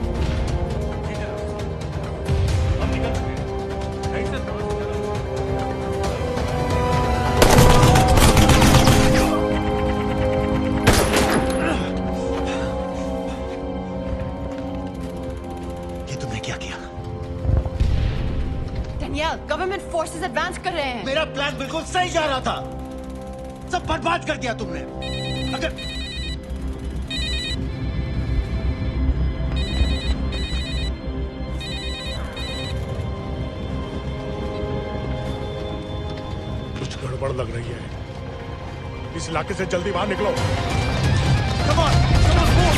गवर्नमेंट फोर्सेस एडवांस कर रहे हैं। मेरा प्लान बिल्कुल सही जा रहा था, सब बर्बाद कर दिया तुमने। अगर कुछ गड़बड़ लग रही है, इस इलाके से जल्दी बाहर निकलो। Come on, move!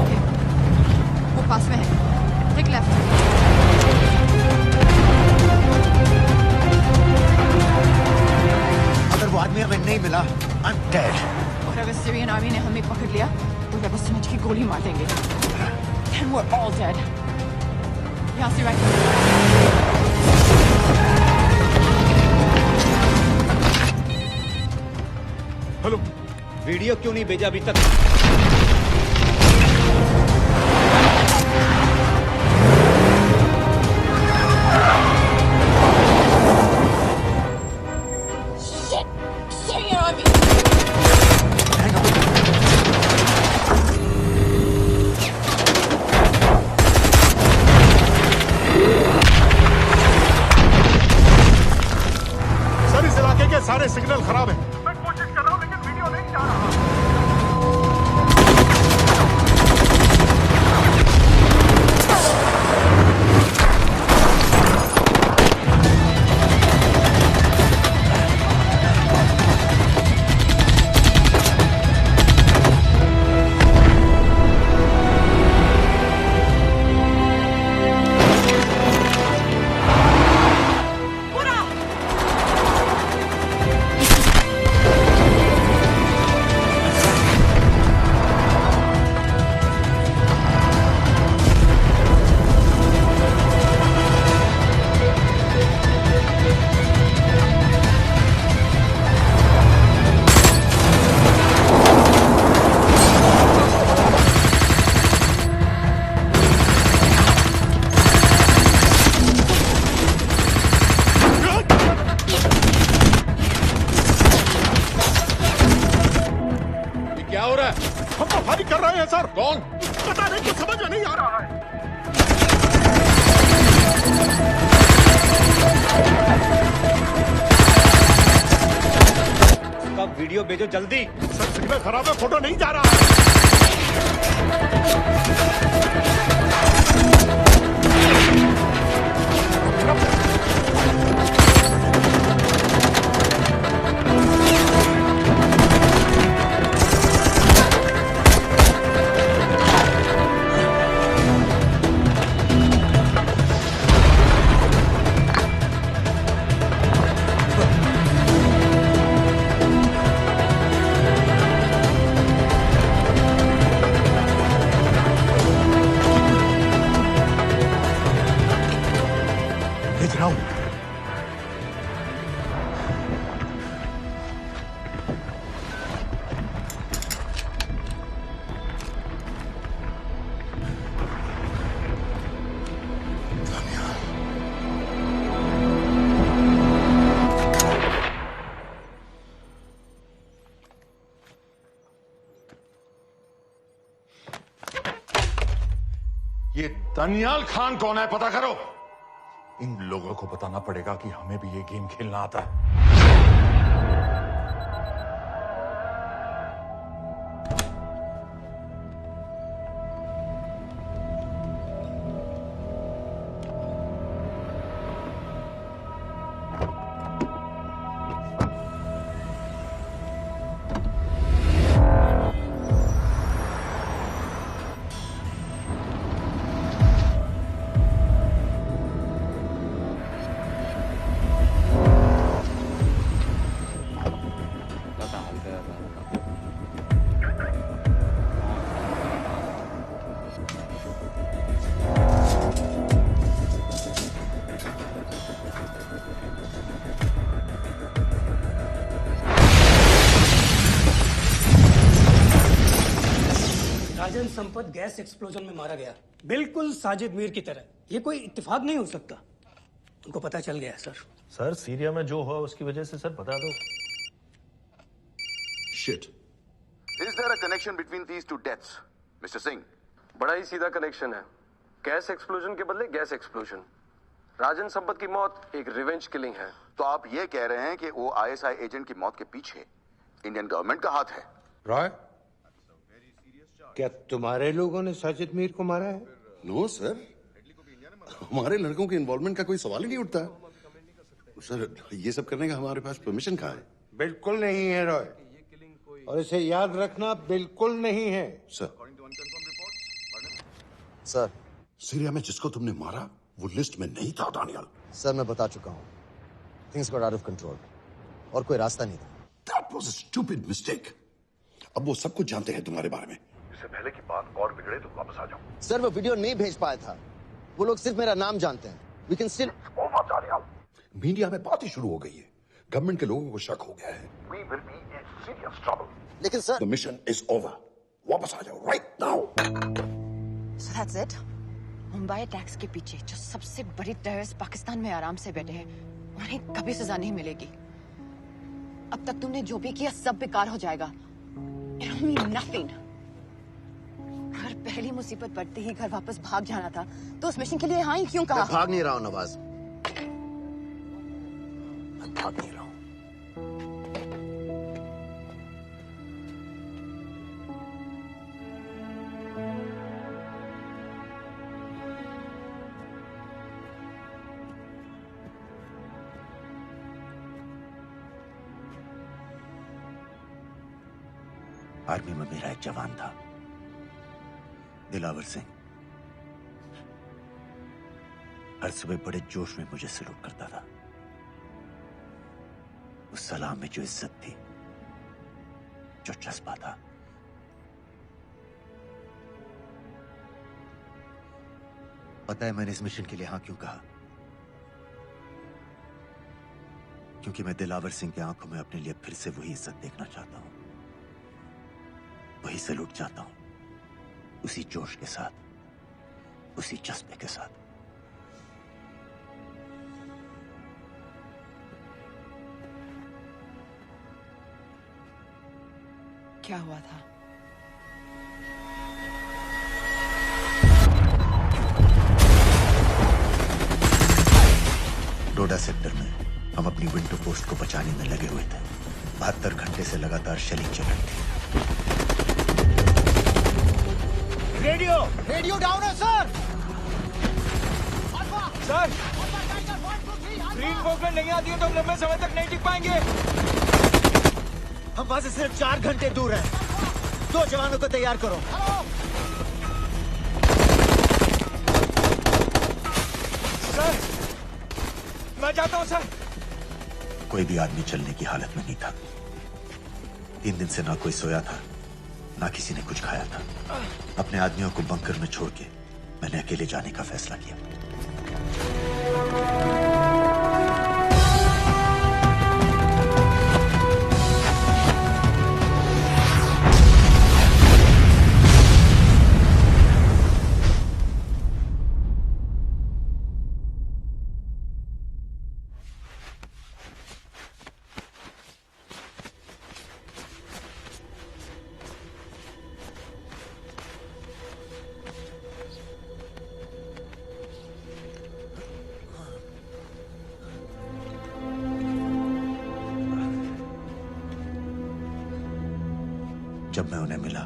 ओके, वो पास में है। Take left. अगर वो आदमी हमें नहीं मिला, I'm dead. और अगर सीरियन आर्मी ने हमें पकड़ लिया तो वे बस समझ के गोली मार देंगे। Then we're all dead. यहाँ से राइट। हेलो, वीडियो क्यों नहीं भेजा अभी तक? सर, इस इलाके के सारे सिग्नल खराब हैं। मैं कोशिश कर रहा हूं लेकिन वीडियो नहीं जा रहा। क्या हो रहा है? हम तो फायरिंग कर रहे हैं सर। कौन? पता नहीं, कुछ समझ में नहीं आ रहा है। उसका वीडियो भेजो जल्दी। सर, सिग्नल खराब है, फोटो नहीं जा रहा है। ये दनियाल खान कौन है पता करो। इन लोगों को बताना पड़ेगा कि हमें भी ये गेम खेलना आता है। राजन संपत गैस एक्सप्लोजन में मारा गया, बिल्कुल साजिद मीर की तरह। ये कोई इत्तेफाक नहीं हो सकता। उनको पता चल गया सर। सर सीरिया में जो हुआ उसकी वजह से सर बता दो। Shit. Is there a connection between these two deaths, Mr. Singh? बड़ा ही सीधा कनेक्शन है। गैस एक्सप्लोजन के बदले गैस एक्सप्लोजन। राजन संपत की मौत एक रिवेंज किलिंग है। तो आप ये कह रहे हैं कि वो आईएसआई एजेंट की मौत के पीछे इंडियन गवर्नमेंट का हाथ है? रॉय, क्या तुम्हारे लोगों ने साजिद मीर को मारा है? नो सर, हमारे लड़कों के इन्वॉल्वमेंट का कोई सवाल ही नहीं उठता। सर, ये सब करने का हमारे पास परमिशन कहाँ है? बिल्कुल नहीं है रॉय, और इसे याद रखना बिल्कुल नहीं है। सर, सर, सीरिया में जिसको तुमने मारा वो लिस्ट में नहीं था दानियाल। सर मैं बता चुका हूँ, things got out of control और कोई रास्ता नहीं था। That was a stupid mistake. अब वो सब कुछ जानते हैं तुम्हारे बारे में। इससे पहले की बात और बिगड़े तो वापस आ जाओ। सर वो वीडियो नहीं भेज पाया था, वो लोग सिर्फ मेरा नाम जानते हैं। We can still... मीडिया में बात ही शुरू हो गई है, गवर्नमेंट के लोगों को शक हो गया है। We will be in serious trouble. लेकिन sir, The mission is over. वापस आ जाओ right now. So that's it. Mumbai attacks के पीछे जो सबसे बड़ी टेररिस्ट पाकिस्तान में आराम से बैठे हैं, उन्हें कभी सजा नहीं मिलेगी। अब तक तुमने जो भी किया सब बेकार हो जाएगा। It'll mean nothing. अगर पहली मुसीबत पड़ते ही घर वापस भाग जाना था, तो उस मिशन के लिए हाँ ही क्यों कहा? मैं भाग नहीं रहा हूँ नवाज, मैं भाग नहीं रहा हूँ। आर्मी में मेरा एक जवान था, दिलावर सिंह। हर सुबह बड़े जोश में मुझे सलूट करता था। उस सलाम में जो इज्जत थी, जो जज्बा था, पता है मैंने इस मिशन के लिए हाँ क्यों कहा? क्योंकि मैं दिलावर सिंह की आंखों में अपने लिए फिर से वही इज्जत देखना चाहता हूं, वही सलूट चाहता हूं, उसी जोश के साथ, उसी जज्बे के साथ। क्या हुआ था? डोडा सेक्टर में हम अपनी विंडो पोस्ट को बचाने में लगे हुए थे। 72 घंटे से लगातार शेलिंग चल रही थी। रेडियो डाउन है सर। सर, ग्रीन फोकलेट नहीं आती है तो हम लंबे समय तक नहीं टिक पाएंगे। हम वहां से सिर्फ 4 घंटे दूर हैं। 2 जवानों को तैयार करो। सर, मैं जाता हूं सर। कोई भी आदमी चलने की हालत में नहीं था। 3 दिन से ना कोई सोया था, ना किसी ने कुछ खाया था। अपने आदमियों को बंकर में छोड़ के मैंने अकेले जाने का फैसला किया। जब मैं उन्हें मिला,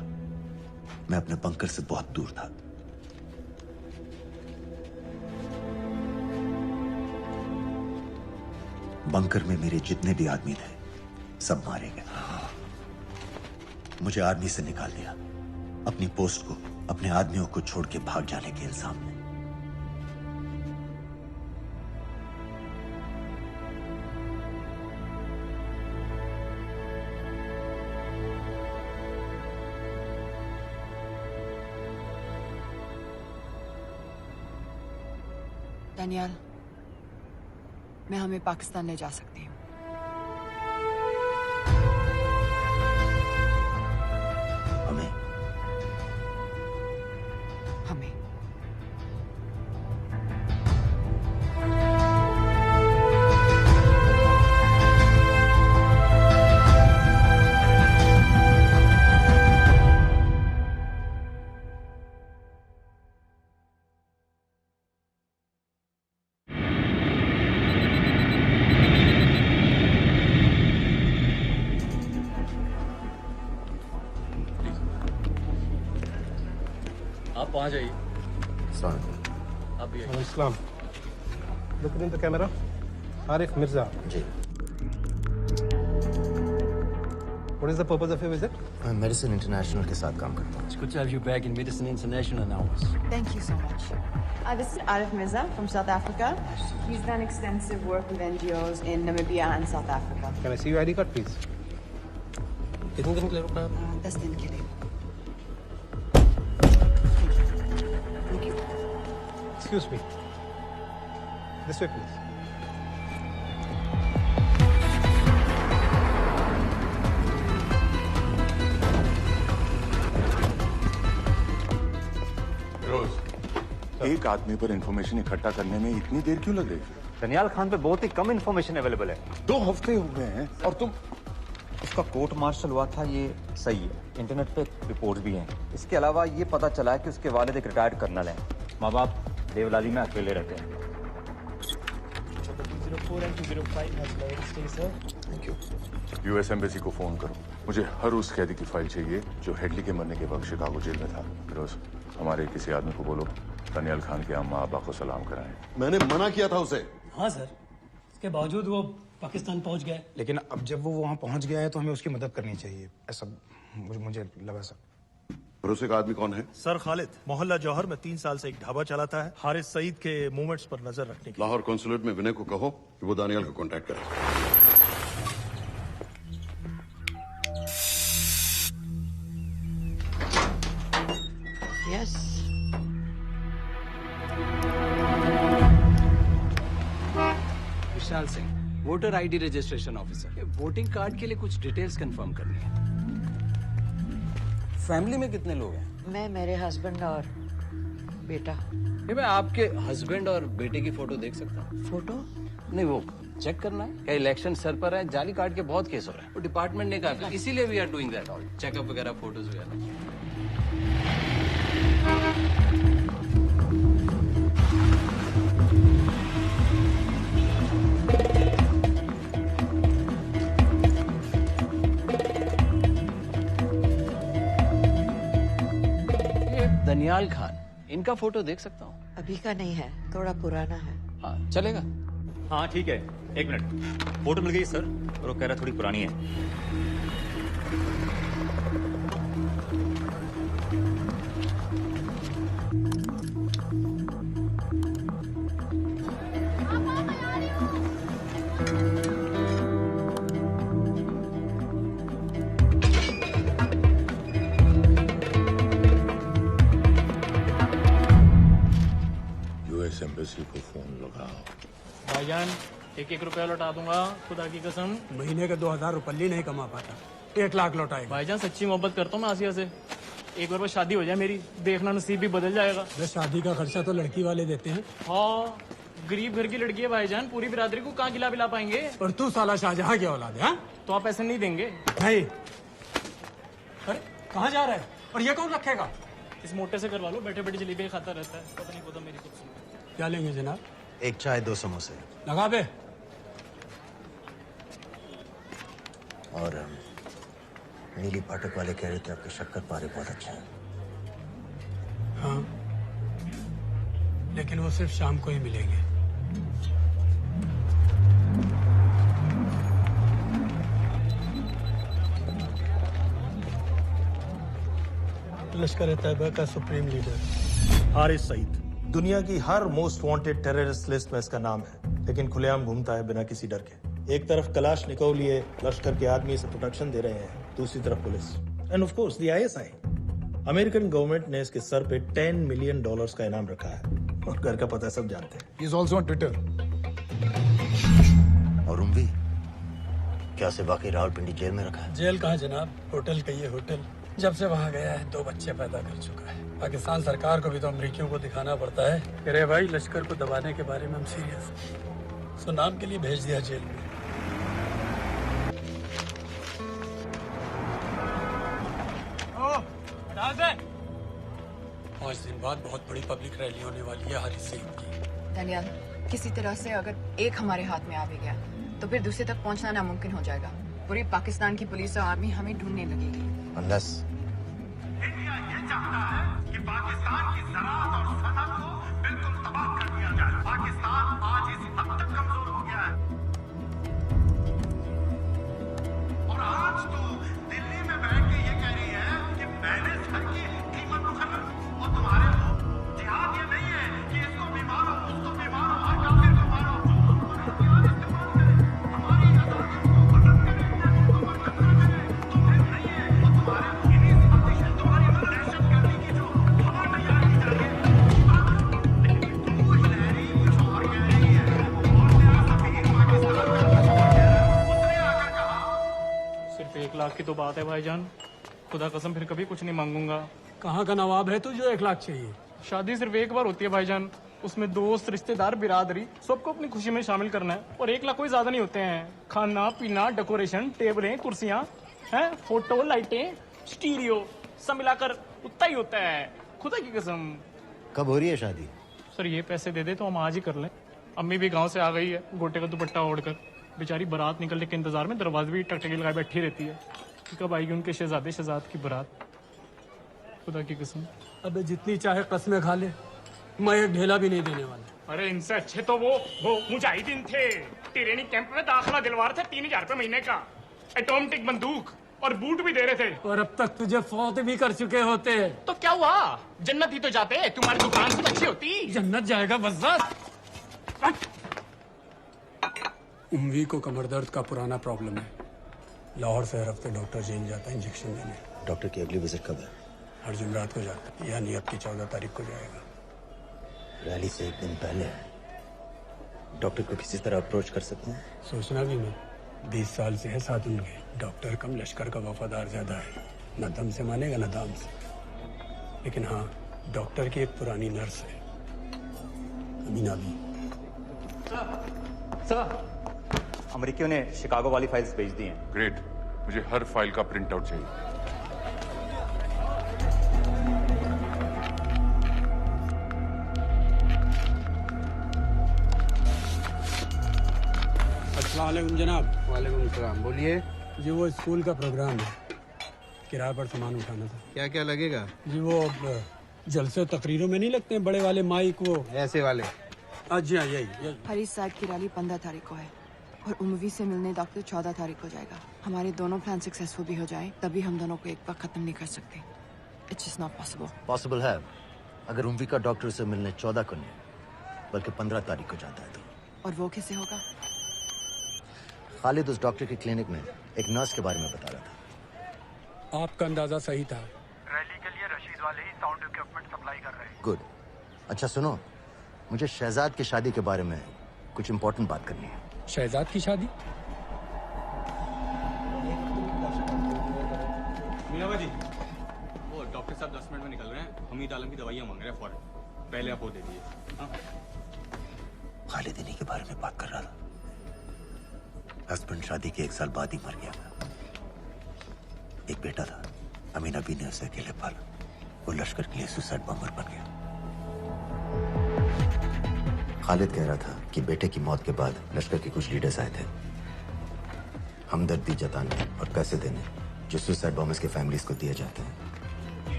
मैं अपने बंकर से बहुत दूर था। बंकर में मेरे जितने भी आदमी थे, सब मारे गए। मुझे आर्मी से निकाल दिया, अपनी पोस्ट को, अपने आदमियों को छोड़ के भाग जाने के इल्जाम में। डैनियल, मैं हमें पाकिस्तान ले जा सकती हूँ। हमें? हमें। आप वहां जाइए। आप भी आइए। Islam. Look in the camera. Arif Mirza. जी। What is the purpose of your visit? मैं मेडिसिन इंटरनेशनल के साथ काम करता हूँ। It's good to have you back in Medicine International now. Thank you so much. This is Arif Mirza from South Africa. He's done extensive work with NGOs in Namibia and South Africa. Can I see your ID card, please? कितने दिन के लिए रुकना है? 10 दिन के लिए। Excuse me. This way, please. रोज, एक आदमी पर इंफॉर्मेशन इकट्ठा करने में इतनी देर क्यों लग रही है? दनियाल खान पे बहुत ही कम इंफॉर्मेशन अवेलेबल है। 2 हफ्ते हो गए हैं और तुम। उसका कोर्ट मार्शल हुआ था, ये सही है। इंटरनेट पे रिपोर्ट भी हैं। इसके अलावा ये पता चला है कि उसके वालिद एक रिटायर्ड कर्नल हैं। माँ बाप देवलाली में अकेले रहते हैं। Thank you. यूएस एम्बेसी को फोन करो। मुझे हर उस कैदी की फाइल चाहिए जो हेडली के मरने के वक्त शिकागो जेल में था। फिरोज, हमारे किसी आदमी को बोलो दनियाल खान के अम्मा अब्बा को सलाम कराएं। मैंने मना किया था उसे। हाँ सर, इसके बावजूद वो पाकिस्तान पहुंच गए। लेकिन अब जब वो वहां पहुंच गया है तो हमें उसकी मदद करनी चाहिए, ऐसा मुझे लगा सर। भरोसे का आदमी कौन है? सर खालिद, मोहल्ला जौहर में 3 साल से एक ढाबा चलाता है, हारिस सईद के मूवमेंट्स पर नजर रखने के। लाहौर कॉन्सुलेट में विनय को कहो कि वो दानियाल को कांटेक्ट करे। Yes. Vishal Singh, voter ID registration officer. Voting card के लिए कुछ डिटेल्स कंफर्म करनी है। फैमिली में कितने लोग हैं? मैं, मेरे हस्बैंड और बेटा। ये मैं आपके हस्बैंड और बेटे की फोटो देख सकता हूँ? फोटो? नहीं, वो चेक करना है। क्या इलेक्शन सर पर है? जाली कार्ड के बहुत केस हो रहे हैं। वो डिपार्टमेंट ने कहा, इसीलिए we are doing that all, checkup वगैरह, फोटोज वगैरह। दनियाल खान, इनका फोटो देख सकता हूँ? अभी का नहीं है, थोड़ा पुराना है। हाँ, चलेगा। हाँ ठीक है, 1 मिनट। फोटो मिल गई सर, और वो कह रहा थोड़ी पुरानी है। यूएस एम्बेसी को फोन लगाओ। भाईजान, 1-1 रुपया लौटा दूंगा, खुदा की कसम। महीने के 2000 रुपये नहीं कमा पाता, 1 लाख लौटाएगा। भाईजान सच्ची मोहब्बत करता हूँ मैं आसिया से। एक बार बस शादी हो जाए मेरी, देखना नसीब भी बदल जाएगा। बस शादी का खर्चा तो लड़की वाले देते हैं। हाँ, गरीब घर की लड़की है भाईजान, पूरी बिरादरी को कहाँ खिला पिला पाएंगे। और तू साला शाहजहां की औलाद है? तो आप पैसे नहीं देंगे? नहीं। अरे कहाँ जा रहा है? और ये कौन रखेगा? इस मोटे से करवा लो, बैठे बैठे जलेबी खाता रहता है। पता नहीं पता मेरी कुछ। क्या लेंगे जनाब? 1 चाय 2 समोसे। लगा बे। और नीली पाठक वाले कह रहे थे आपके शक्कर पारे बहुत अच्छे हैं। हाँ, लेकिन वो सिर्फ शाम को ही मिलेंगे। लश्कर तैयबा का सुप्रीम लीडर हारिस सईद, दुनिया की हर मोस्ट वांटेड टेररिस्ट लिस्ट में इसका नाम है, लेकिन खुलेआम घूमता है बिना किसी डर के। एक तरफ कलाशनिकोव लिए लश्कर के आदमी इसे प्रोटेक्शन दे रहे हैं, दूसरी तरफ police end of course the ISI. American government ने इसके सर पे $10 मिलियन का इनाम रखा है और घर का पता सब जानते हैं। He is also on Twitter. और उम्वी क्या से वाकई रावलपिंडी जेल में रखा है? जेल कहाँ जनाब, होटल का ये होटल। जब से वहाँ गया है 2 बच्चे पैदा कर चुका है। पाकिस्तान सरकार को भी तो अमरीकियों को दिखाना पड़ता है। अरे भाई, लश्कर को दबाने के बारे में हम सीरियस, सो नाम के लिए भेज दिया जेल में। 5 दिन बाद बहुत बड़ी पब्लिक रैली होने वाली है हारिस सईद की। दानियाल, किसी तरह से अगर एक हमारे हाथ में आ भी गया तो फिर दूसरे तक पहुंचना नामुमकिन हो जाएगा। पूरी पाकिस्तान की पुलिस और आर्मी हमें ढूंढने लगेगी। Unless इंडिया ये चाहता है कि पाकिस्तान की ज़राअत और सनअत को बिल्कुल तबाह कर दिया जाए। पाकिस्तान आज इस हद तक कमजोर हो गया है और आज तो दिल्ली में बैठ के ये कह रही है कि मैंने सर की कीमत मुकर्रर, और तुम्हारे लोग जिहाद ये नहीं है कि इसको भी मारो, उसको भी मारो, हर काफिर को मारो। हथियार इस्तेमाल करें, हमारी आजादी को खत्म करें, को बर्बाद करें, तो फिर नहीं है। और तुम्हारे तुम्हारी दहशतगर्दी की जो हवा तैयार की जा रही है, लेकिन तू हिलैरी कुछ और कह रही है और तेरा सफीर पाकिस्तान में कुछ और कह रहा है। उसने आकर कहा सिर्फ 1 लाख की तो बात है भाईजान, खुदा कसम फिर कभी कुछ नहीं मांगूंगा। कहाँ का नवाब है तू जो 1 लाख चाहिए? शादी सिर्फ एक बार होती है भाईजान, उसमें दोस्त रिश्तेदार बिरादरी सबको अपनी खुशी में शामिल करना है, और 1 लाख कोई ज्यादा नहीं होते हैं। खाना पीना, डेकोरेशन, टेबलें, कुर्सियां हैं, फोटो, लाइटें, स्टीरियो सब मिलाकर उतना ही होता है, खुदा की कसम। कब हो रही है शादी? सर ये पैसे दे दे तो हम आज ही कर लें। अम्मी भी गांव से आ गई है गोटे का दुपट्टा ओढ़कर, बेचारी बारात निकलने के इंतजार में दरवाजे भी टकटकी लगाए बैठी रहती है कि कब आएगी उनके शहजाद की बारात, खुदा की कसम। अबे जितनी चाहे कस्में खा ले, मैं एक ढेला भी नहीं देने वाला। अरे इनसे अच्छे तो वो मुजाहिदीन थे, ट्रेनिंग कैंप में दाखिला दिलवा रहे थे, 3000 रुपए महीने का, एटॉमिक बंदूक और बूट भी दे रहे थे। और अब तक तुझे फौत भी कर चुके होते। तो क्या हुआ, जन्नत ही तो जाते, तुम्हारी दुकान से अच्छी होती। जन्नत जाएगा बस। उम्वी को कमर दर्द का पुराना प्रॉब्लम है, लाहौर से हर हफ्ते डॉक्टर जेल जाता है इंजेक्शन देने। डॉक्टर की अगली विजिट कब है? हर जुमरात को जाता है, यानी अब की 14 तारीख को जाएगा। रैली से 1 दिन पहले डॉक्टर को किसी तरह अप्रोच कर सकते हैं? सोचना भी नहीं, 20 साल से है साथ उनके। डॉक्टर कम लश्कर का वफादार ज्यादा है, न दम से मानेगा न दाम से। लेकिन हाँ, डॉक्टर की एक पुरानी नर्स है, अमीना भी। सर, अमेरिकियों ने शिकागो वाली फाइल्स भेज दी हैं। ग्रेट, मुझे हर फाइल का प्रिंट आउट चाहिए। अस्सलाम वालेकुम जनाब। वालेकुम सलाम, बोलिए। जी वो स्कूल का प्रोग्राम है, किराए पर सामान उठाना था। क्या क्या लगेगा? जी वो जलसे तकरीरों में नहीं लगते हैं बड़े वाले माइक, वो ऐसे वाले? जी हाँ, यही। हरीश साहब की रैली 15 तारीख को है और उम्वी से मिलने डॉक्टर 14 तारीख को जाएगा। हमारे दोनों प्लान सक्सेसफुल भी हो जाए तभी हम दोनों को एक बार खत्म नहीं कर सकते। It's just not possible. Possible है अगर उम्वी का डॉक्टर से मिलने 14 को नहीं बल्कि 15 तारीख को जाता है तो। और वो कैसे होगा? खालिद उस डॉक्टर की क्लिनिक में एक नर्स के बारे में बता रहा था। आपका अंदाजा सही था। रैली के लिए रशीद वाले ही साउंड इक्विपमेंट सप्लाई कर रहे हैं। गुड। अच्छा सुनो, मुझे शहजाद की शादी के बारे में कुछ इम्पोर्टेंट बात करनी है। शहजाद की शादी? मीना जी, वो डॉक्टर साहब 10 मिनट में निकल रहे हैं, हमीद आलम की दवाइयाँ मांग रहे हैं फौरन, पहले आप वो दे दिए। खालिद इन्हीं के बारे में बात कर रहा था। हस्बैंड शादी के 1 साल बाद ही मर गया था। एक बेटा था, अमीना बी ने उसे अकेले पाला। वो लश्कर के लिए सुसाइड बॉम्बर बन गया। खालिद कह रहा था कि बेटे की मौत के बाद लश्कर के कुछ लीडर्स आए थे हमदर्दी जताने और पैसे देने जो सुसाइड बॉम्बर्स के फैमिलीज को दिए जाते हैं।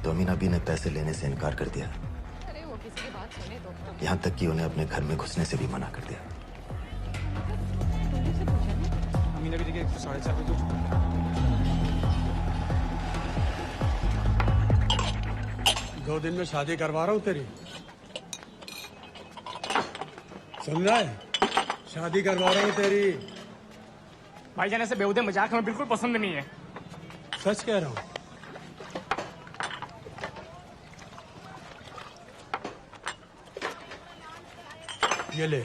तो अमीन अभी ने पैसे लेने से इनकार कर दिया। अरे वो किसी की बात सुने तो। यहाँ तक कि उन्हें अपने घर में घुसने से भी मना कर दिया। अमीन अभी देखिए 4:30 बजे हो चुका है। 2 दिन में शादी करवा रहा हूँ तेरी, सुन रहा है? शादी करवा रहा हूँ तेरी। भाईजान ऐसे बेहुदे मजाक हमें बिल्कुल पसंद नहीं है। सच कह रहा हूँ। ये ले,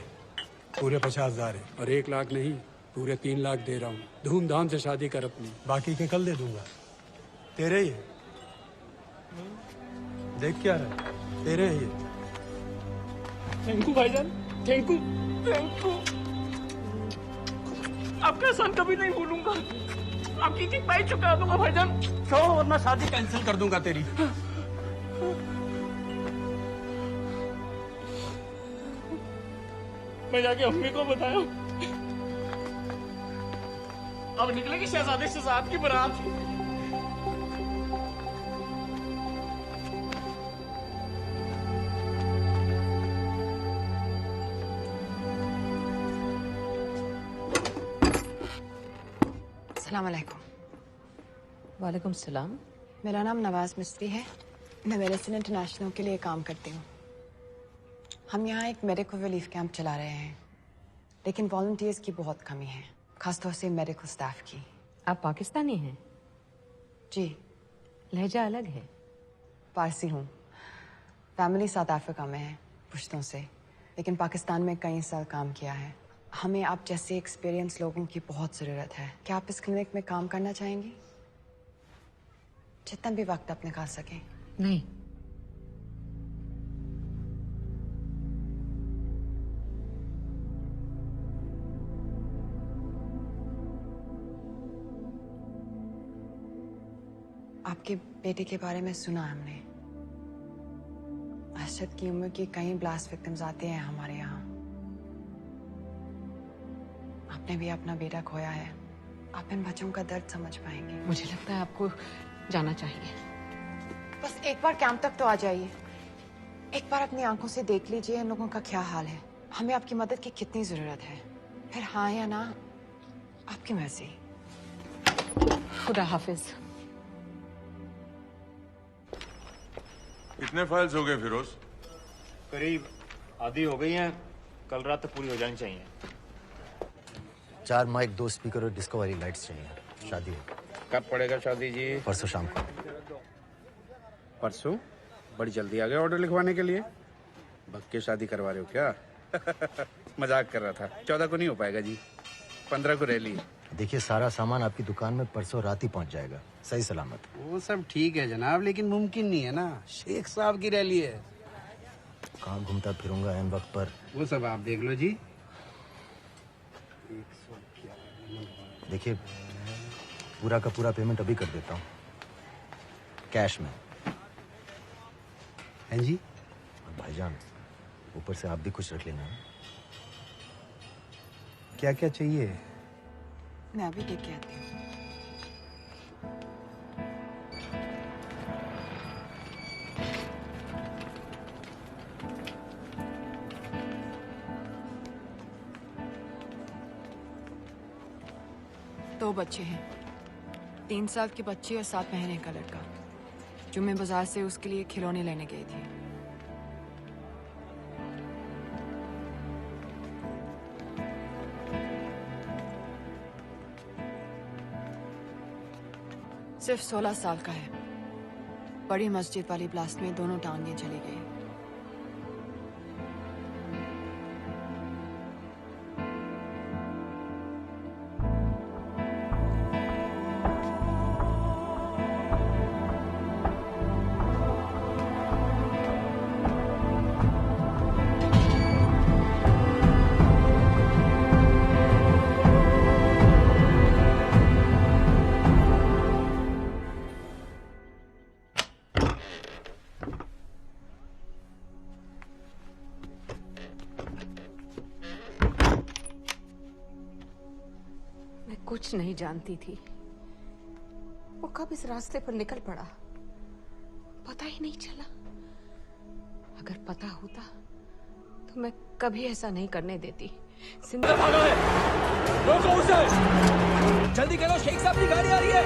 पूरे 50,000 है और 1 लाख नहीं, पूरे 3 लाख दे रहा हूँ। धूमधाम से शादी कर अपनी, बाकी के कल दे दूंगा। तेरे ही है। देख क्या रहा है, तेरे ही है। थैंक यू भाईजान, थैंक यू, थैंक यू। आपका एहसान कभी नहीं भूलूंगा। आपकी एक पाई चुका दूंगा भाईजान। छोड़, वरना शादी कैंसिल कर दूंगा तेरी। मैं जाके अम्मी को बताया। अब निकलेगी शहजादे शहजाद की बारात। अस्सलाम वालेकुम। वालेकुम सलाम। मेरा नाम नवाज मिस्त्री है। मैं मेडिसिन इंटरनेशनल के लिए काम करती हूँ। हम यहाँ एक मेडिकल रिलीफ कैंप चला रहे हैं, लेकिन वॉलंटियर्स की बहुत कमी है, खासतौर से मेडिकल स्टाफ की। आप पाकिस्तानी हैं? जी। लहजा अलग है। पारसी हूँ। फैमिली साउथ अफ्रीका में है पुश्तों से, लेकिन पाकिस्तान में कई साल काम किया है। हमें आप जैसे एक्सपीरियंस लोगों की बहुत ज़रूरत है। क्या आप इस क्लिनिक में काम करना चाहेंगी? जितना भी वक्त आप निकाल सकें। नहीं। आपके बेटे के बारे में सुना हमने। अरशद की उम्र के कई ब्लास्ट विक्टिम्स आते हैं हमारे यहाँ। आपने भी अपना बेटा खोया है। आप इन बच्चों का दर्द समझ पाएंगे। मुझे लगता है आपको जाना चाहिए। बस एक बार कैंप तक तो आ जाइए। एक बार अपनी आंखों से देख लीजिए इन लोगों का क्या हाल है। हमें आपकी मदद की कितनी जरूरत है। फिर हाँ या ना, आपकी मर्जी। खुदा हाफिज। कितने फाइल्स हो गए फिरोज? करीब आधी हो गई हैं। कल रात तक पूरी हो जानी चाहिए। 4 माइक, 2 स्पीकर और डिस्को वाली लाइट्स चाहिए। शादी है। कब पड़ेगा शादी जी? परसों शाम को। परसों? बड़ी जल्दी आ गए ऑर्डर लिखवाने के लिए। भक्के शादी करवा रहे हो क्या? मजाक कर रहा था। 14 को नहीं हो पाएगा जी, 15 को रैली है। देखिए, सारा सामान आपकी दुकान में परसों रात ही पहुंच जाएगा, सही सलामत। वो सब ठीक है जनाब, लेकिन मुमकिन नहीं है ना। शेख साहब की रैली है। कहाँ घूमता फिरूंगा इन वक्त पर? वो सब आप देख लो जी। देखिए, पूरा का पूरा पेमेंट अभी कर देता हूँ, कैश में। हैं जी? और भाईजान, ऊपर से आप भी कुछ रख लेना। क्या क्या चाहिए? मैं अभी देख के आती हूँ। दो बच्चे हैं, 3 साल की बच्ची और 7 महीने का लड़का, जो मैं बाजार से उसके लिए खिलौने लेने गई थी। सिर्फ 16 साल का है। बड़ी मस्जिद वाली ब्लास्ट में दोनों टांगें चली गई। कुछ नहीं जानती थी। वो कब इस रास्ते पर निकल पड़ा, पता ही नहीं चला। अगर पता होता तो मैं कभी ऐसा नहीं करने देती। सिंदर भागा है, रोको उसे। जल्दी करो, शेख साहब की गाड़ी आ रही है।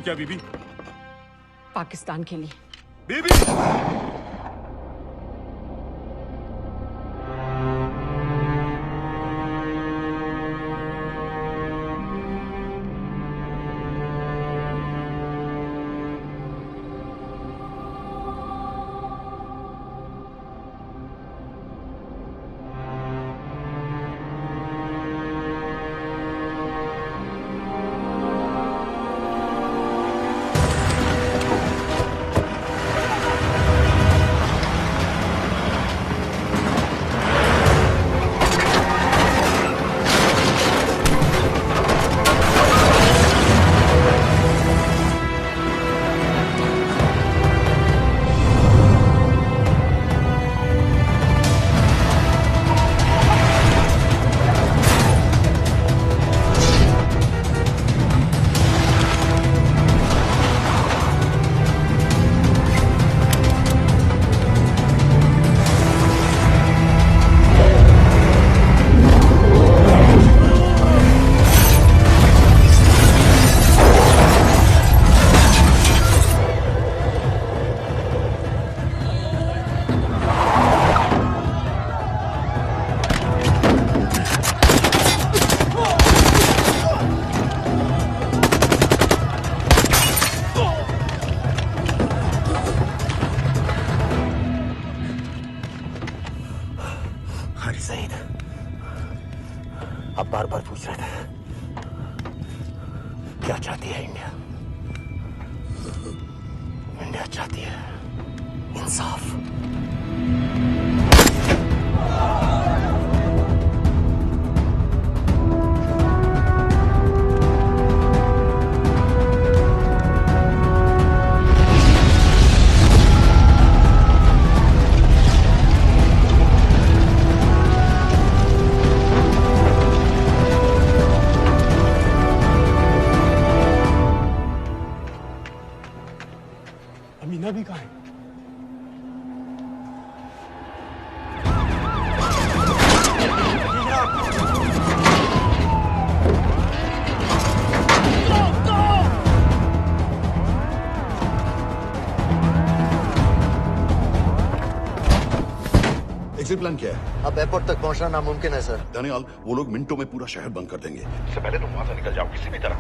क्या बीबी? पाकिस्तान के लिए। बीबी! अब बार बार पूछ रहे थे क्या चाहती है इंडिया? इंडिया चाहती है इंसाफ। अमीना भी कहाँ है? एग्जिट प्लान क्या है? अब एयरपोर्ट तक पहुंचना नामुमकिन है सर। दानियाल, वो लोग मिनटों में पूरा शहर बंद कर देंगे। इससे पहले तुम वहां से निकल जाओ किसी भी तरह।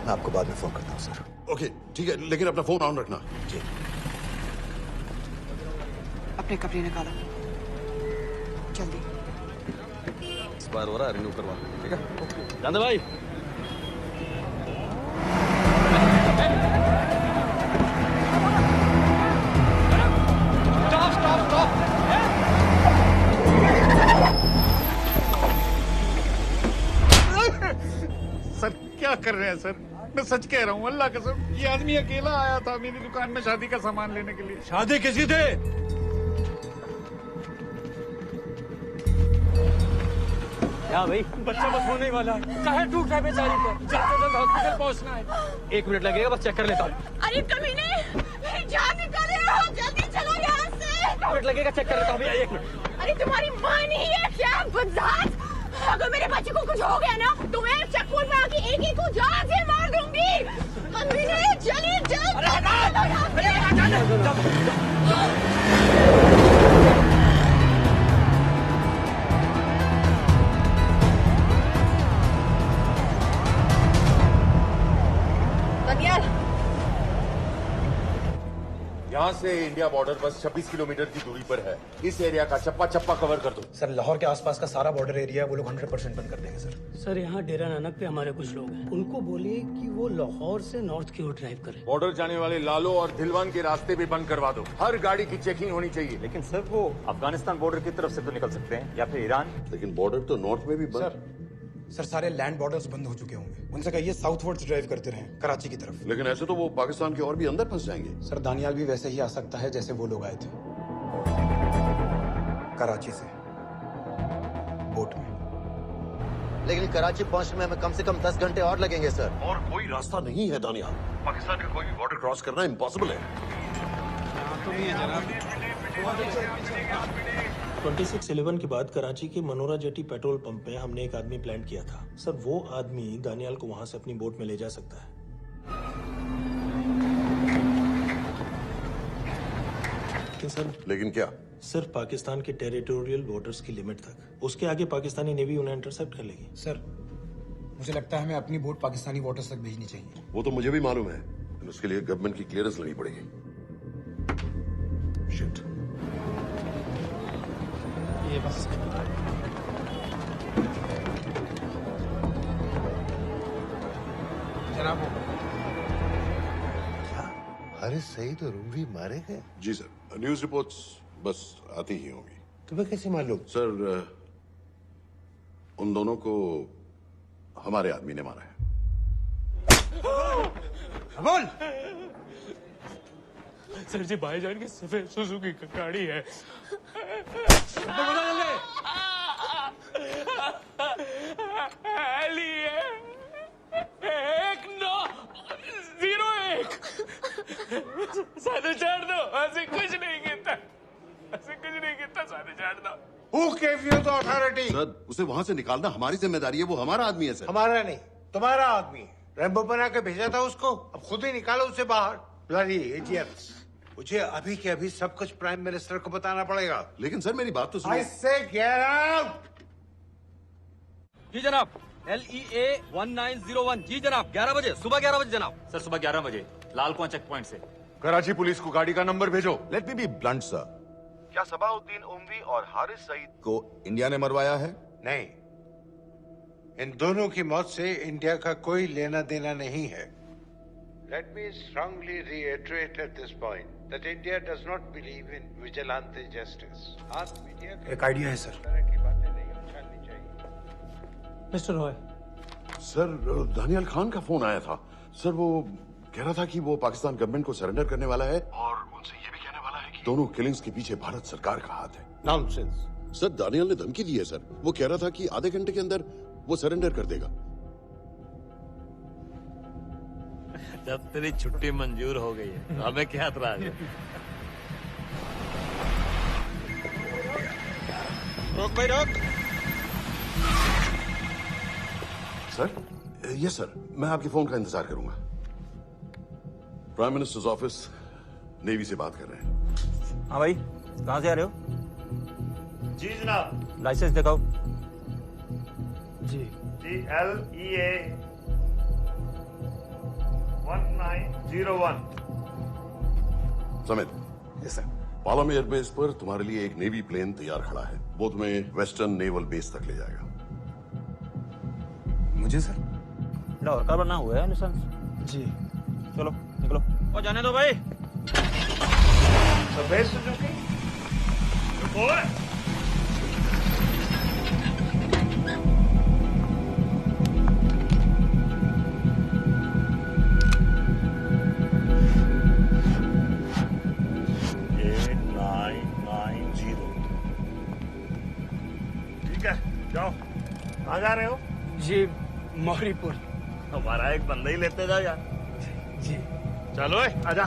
मैं आपको बाद में फोन करता हूँ सर। ओके ठीक है, लेकिन अपना फोन ऑन रखना। जी। अपने कपड़े निकालो जल्दी। एक्सपायर हो रहा है, रिन्यू करवा। ठीक है जान भाई। सर क्या कर रहे हैं सर? मैं सच कह रहा हूँ, अल्लाह कसम, ये आदमी अकेला आया था मेरी दुकान में शादी का सामान लेने के लिए। शादी किसी थे? क्या भाई? बच्चा बस होने वाला है। काहे टूट रहा है बेचारी पर? जल्द से जल्द हॉस्पिटल पहुंचना है। 1 मिनट लगेगा, बस चेक कर लेता हूँ। अरे कमीने, मेरी जान निकाल रहे हो, जल्दी चलो यहाँ से। 1 मिनट लगेगा, चेक कर लेता हूँ भैया, 1 मिनट। अरे तुम्हारी माँ नहीं है क्या बदजात? अगर मेरे बच्चे को कुछ हो गया ना तो मैं चक्कू में आके एक को जान से मार दूंगी। कमीने चलिए जल्द। दनियाल, यहाँ से इंडिया बॉर्डर बस 26 किलोमीटर की दूरी पर है। इस एरिया का चप्पा चप्पा कवर कर दो। सर लाहौर के आसपास का सारा बॉर्डर एरिया वो लोग 100% बंद कर देंगे सर। सर यहाँ डेरा नानक पे हमारे कुछ लोग हैं, उनको बोलिए कि वो लाहौर से नॉर्थ की ओर ड्राइव करें। बॉर्डर जाने वाले लालो और दिलवान के रास्ते भी बंद करवा दो। हर गाड़ी की चेकिंग होनी चाहिए। लेकिन सर वो अफगानिस्तान बॉर्डर की तरफ से तो निकल सकते हैं या फिर ईरान। लेकिन बॉर्डर तो नॉर्थ में भी बंद। सर सारे लैंड बॉर्डर्स बंद हो चुके होंगे, उनसे कहिए साउथवर्ड्स ड्राइव करते रहें कराची की तरफ। लेकिन ऐसे तो वो पाकिस्तान के और भी अंदर फंस जाएंगे। सर दानियाल भी वैसे ही आ सकता है जैसे वो लोग आए थे, कराची से बोट में। लेकिन कराची पहुंचने में हमें कम से कम 10 घंटे और लगेंगे सर। और कोई रास्ता नहीं है दानियाल, पाकिस्तान का कोई भी बॉर्डर क्रॉस करना इम्पॉसिबल है। 2611 के बाद कराची के मनोरा जेटी पेट्रोल पंप में हमने एक आदमी प्लान किया था सर। वो आदमी दानियाल को वहां से अपनी बोट में ले जा सकता है। लेकिन क्या? सिर्फ पाकिस्तान के टेरिटोरियल बॉर्डर्स की लिमिट तक। उसके आगे पाकिस्तानी नेवी उन्हें इंटरसेप्ट कर लेगी। सर मुझे लगता है हमें अपनी बोट पाकिस्तानी वाटर्स तक भेजनी चाहिए। वो तो मुझे भी मालूम है, लेकिन उसके लिए गवर्नमेंट की क्लियरेंस लेनी पड़ेगी। शिट। ये बस जनाब हारिस सईद और रूमी मारे गए? जी सर, न्यूज रिपोर्ट्स बस आती ही होंगी। तुम्हें कैसे मालूम? सर उन दोनों को हमारे आदमी ने मारा है। बोल। सर जी भाईजान की सफेद सुजुकी की गाड़ी है। साधु छाड़ दो, ऐसे कुछ नहीं कहता, ऐसे कुछ नहीं कहता, साधु छाड़ दो। Who gave you the authority? Sir उसे वहां से निकालना हमारी जिम्मेदारी है, वो हमारा आदमी है सर। हमारा नहीं, तुम्हारा आदमी। रेम्बो बना के भेजा था उसको, अब खुद ही निकालो उसे बाहर। Bloody idiots! मुझे अभी के अभी सब कुछ प्राइम मिनिस्टर को बताना पड़ेगा। लेकिन सर मेरी बात तो सुनो। I say get out! जी जनाब, LEA 1901। जी जनाब, 11 बजे, सुबह 11 बजे जनाब। सर सुबह 11 बजे लालकुआं चेक पॉइंट से। कराची पुलिस को गाड़ी का नंबर भेजो। Let me be blunt sir, क्या सबाउद्दीन उमवी और हारिस सईद को इंडिया ने मरवाया है? नहीं, इन दोनों की मौत से इंडिया का कोई लेना देना नहीं है। Let me strongly reiterate at this point that India does not believe in vigilante justice. आप मीडिया एक आइडिया है सर। तरह की बातें नहीं उछालनी चाहिए। मिस्टर रॉय, सर दानियाल खान का फोन आया था सर। वो कह रहा था कि वो पाकिस्तान गवर्नमेंट को सरेंडर करने वाला है और उनसे ये भी कहने वाला है कि दोनों किलिंग्स के पीछे भारत सरकार का हाथ है। Nonsense. सर दानियाल ने धमकी दी है सर। वो कह रहा था कि आधे घंटे के अंदर वो सरेंडर कर देगा। जब तेरी छुट्टी मंजूर हो गई है हमें क्या एतराज है? रोक भाई रोक। सर यस सर, मैं आपके फोन का इंतजार करूंगा। प्राइम मिनिस्टर्स ऑफिस नेवी से बात कर रहे हैं। हाँ भाई, कहाँ से आ रहे हो? जी जनाब। लाइसेंस दिखाओ। जी GLEA 1901। Samit. Yes sir. Palam airbase पर तुम्हारे लिए एक नेवी प्लेन तैयार खड़ा है। वो तुम्हें वेस्टर्न नेवल बेस तक ले जाएगा। मुझे सर? लाहौर का बना हुआ है लाइसेंस। जी। चलो निकलो। और जाने दो भाई। सफेद सुजुकी। रुको। जाओ। कहाँ जा रहे हो? जी मोहरीपुर। हमारा एक बंदा ही लेते जाओ यार। जी। चलो आजा।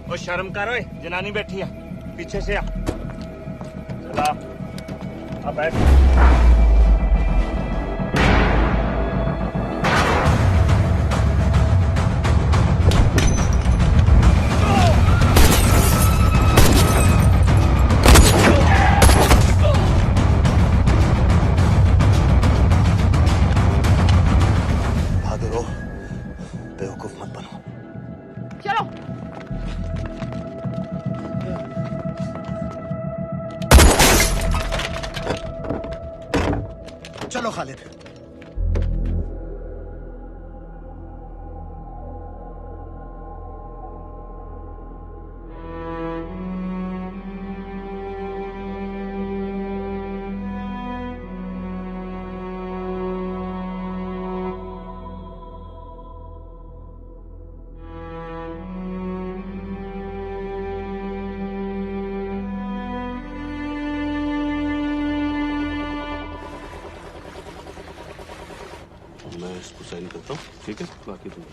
ओ शर्म करो, जनानी बैठी है, पीछे से आ। चला अब बैठ। चलो खालिद। मैं इसको साइन करता हूँ, ठीक है? बाकी तुम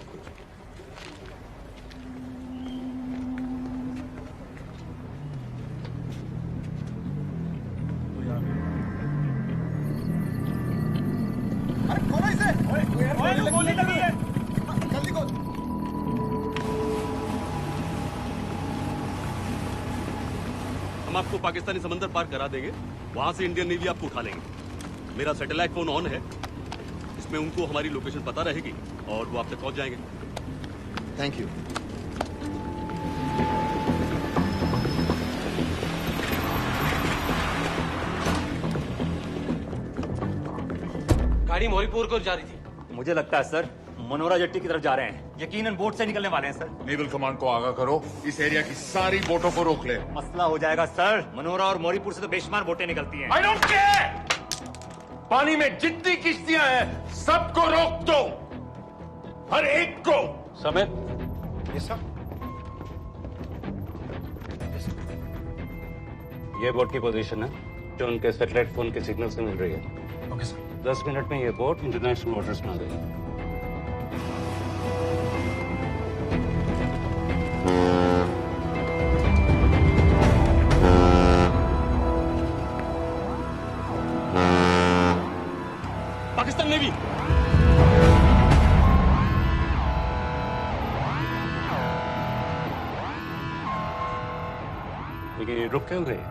गोली लगी है। जल्दी खोल। हम आपको पाकिस्तानी समंदर पार करा देंगे, वहां से इंडियन नेवी आपको उठा लेंगे। मेरा सैटेलाइट फोन ऑन है, इसमें उनको हमारी लोकेशन पता रहेगी और वो आप तक पहुंच जाएंगे। Thank you. गाड़ी मोहरीपुर को जा रही थी। मुझे लगता है सर मनोरा जेट्टी की तरफ जा रहे हैं। यकीनन बोट से निकलने वाले हैं सर। नेवल कमांड को आगाह करो, इस एरिया की सारी बोटों को रोक ले। मसला हो जाएगा सर। मनोरा और मोहरीपुर से तो बेशुमार बोटें निकलती हैं। I don't care! पानी में जितनी किश्तियां हैं सबको रोक दो, हर एक को। समित। Yes sir. ये बोट की पोजीशन है जो उनके सैटेलाइट फोन के सिग्नल से मिल रही है। Okay sir. 10 मिनट में ये बोट इंटरनेशनल वाटर्स में आ गई। पाकिस्तान नेवी। लेकिन रुक क्यों गए?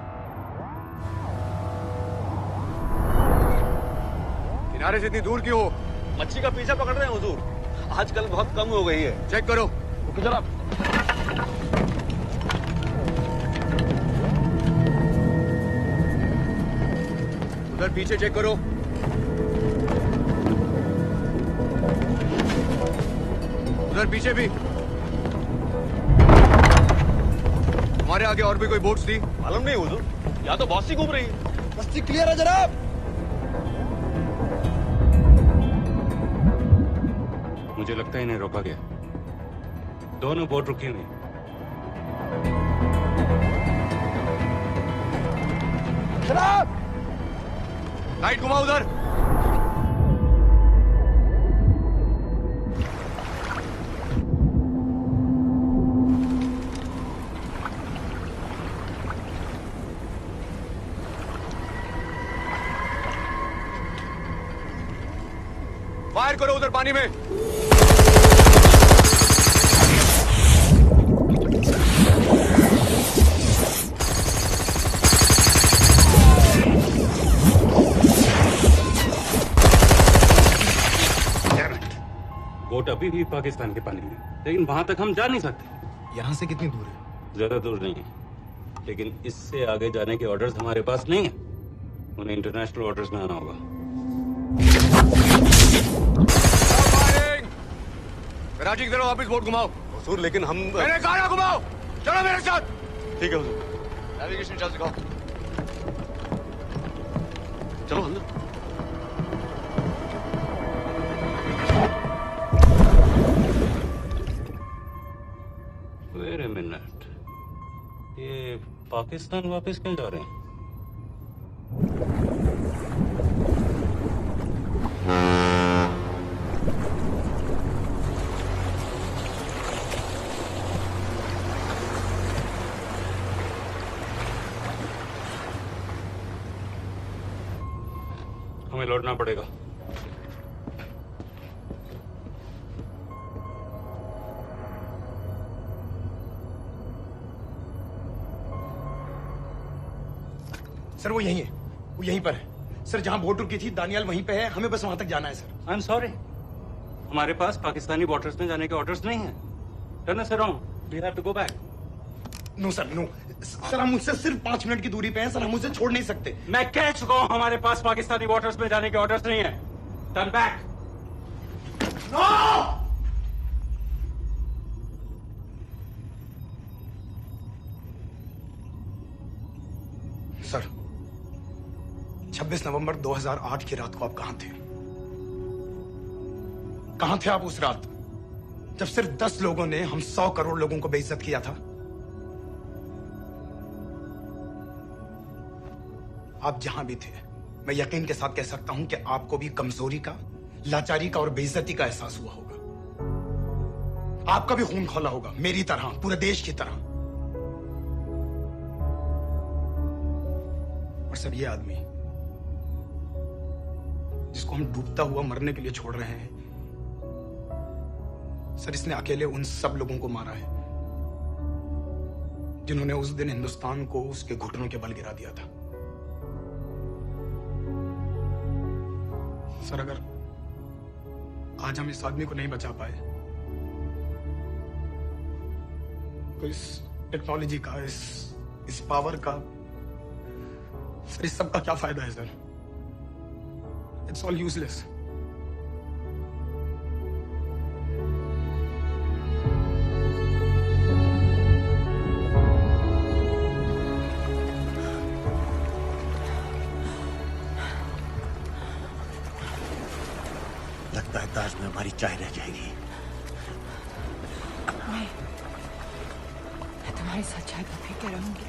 किनारे से इतनी दूर क्यों हो? मच्छी का पीछा पकड़ रहे हैं हुजूर, आजकल बहुत कम हो गई है। चेक करो। रुको जरा। उधर पीछे चेक करो। उधर पीछे भी। हमारे आगे और भी कोई बोट्स थी? मालूम नहीं हुजूर, यहाँ तो बहुत सी घूम रही है। बस्ती क्लियर है जनाब। मुझे लगता है इन्हें रोका गया। दोनों बोट रुकी हुई। जनाब लाइट घुमाओ उधर। फायर करो उधर पानी में। अभी भी पाकिस्तान के पानी में, लेकिन वहां तक हम जा नहीं सकते। यहाँ से कितनी दूर है? ज्यादा दूर नहीं है, लेकिन इससे आगे जाने के ऑर्डर्स हमारे पास नहीं है। उन्हें इंटरनेशनल ऑर्डर्स में आना होगा। कराची की तरफ वापस बोट घुमाओ। हुजूर लेकिन हम मैंने कहा ना घुमाओ, चलो मेरे साथ। ठीक है हुजूर। नेविगेशन चार्ज दिखाओ। चलो अंदर। वेट अ मिनट, ये पाकिस्तान वापस क्यों जा रहे हैं? हमें लौटना पड़ेगा। सर वो यहीं है, वो यहीं पर है। सर जहां बोट रुकी थी दानियाल वहीं पे है, हमें बस वहां तक जाना है सर। आई एम सॉरी, हमारे पास पाकिस्तानी बॉर्डर्स में जाने के ऑर्डर्स नहीं है। Turn us around, we have to go back. No sir no, sir हम उससे सिर्फ 5 मिनट की दूरी पे हैं सर, हम उसे छोड़ नहीं सकते। मैं कह चुका हूं हमारे पास पाकिस्तानी बॉर्डर्स में जाने के ऑर्डर्स नहीं है। Turn back. नो! सर 26 नवंबर 2008 की रात को आप कहां थे? कहां थे आप उस रात जब सिर्फ 10 लोगों ने हम 100 करोड़ लोगों को बेइज्जत किया था? आप जहां भी थे, मैं यकीन के साथ कह सकता हूं कि आपको भी कमजोरी का, लाचारी का और बेइज्जती का एहसास हुआ होगा। आपका भी खून खौला होगा, मेरी तरह, पूरे देश की तरह। और सब ये आदमी जिसको हम डूबता हुआ मरने के लिए छोड़ रहे हैं, सर इसने अकेले उन सब लोगों को मारा है जिन्होंने उस दिन हिंदुस्तान को उसके घुटनों के बल गिरा दिया था। सर अगर आज हम इस आदमी को नहीं बचा पाए तो इस टेक्नोलॉजी का, इस पावर का, सर इस सब का क्या फायदा है सर? It's all useless. लगता है ताज में हमारी चाय रह जाएगी। मैं तुम्हारे साथ चाय तो पी के रहूंगी।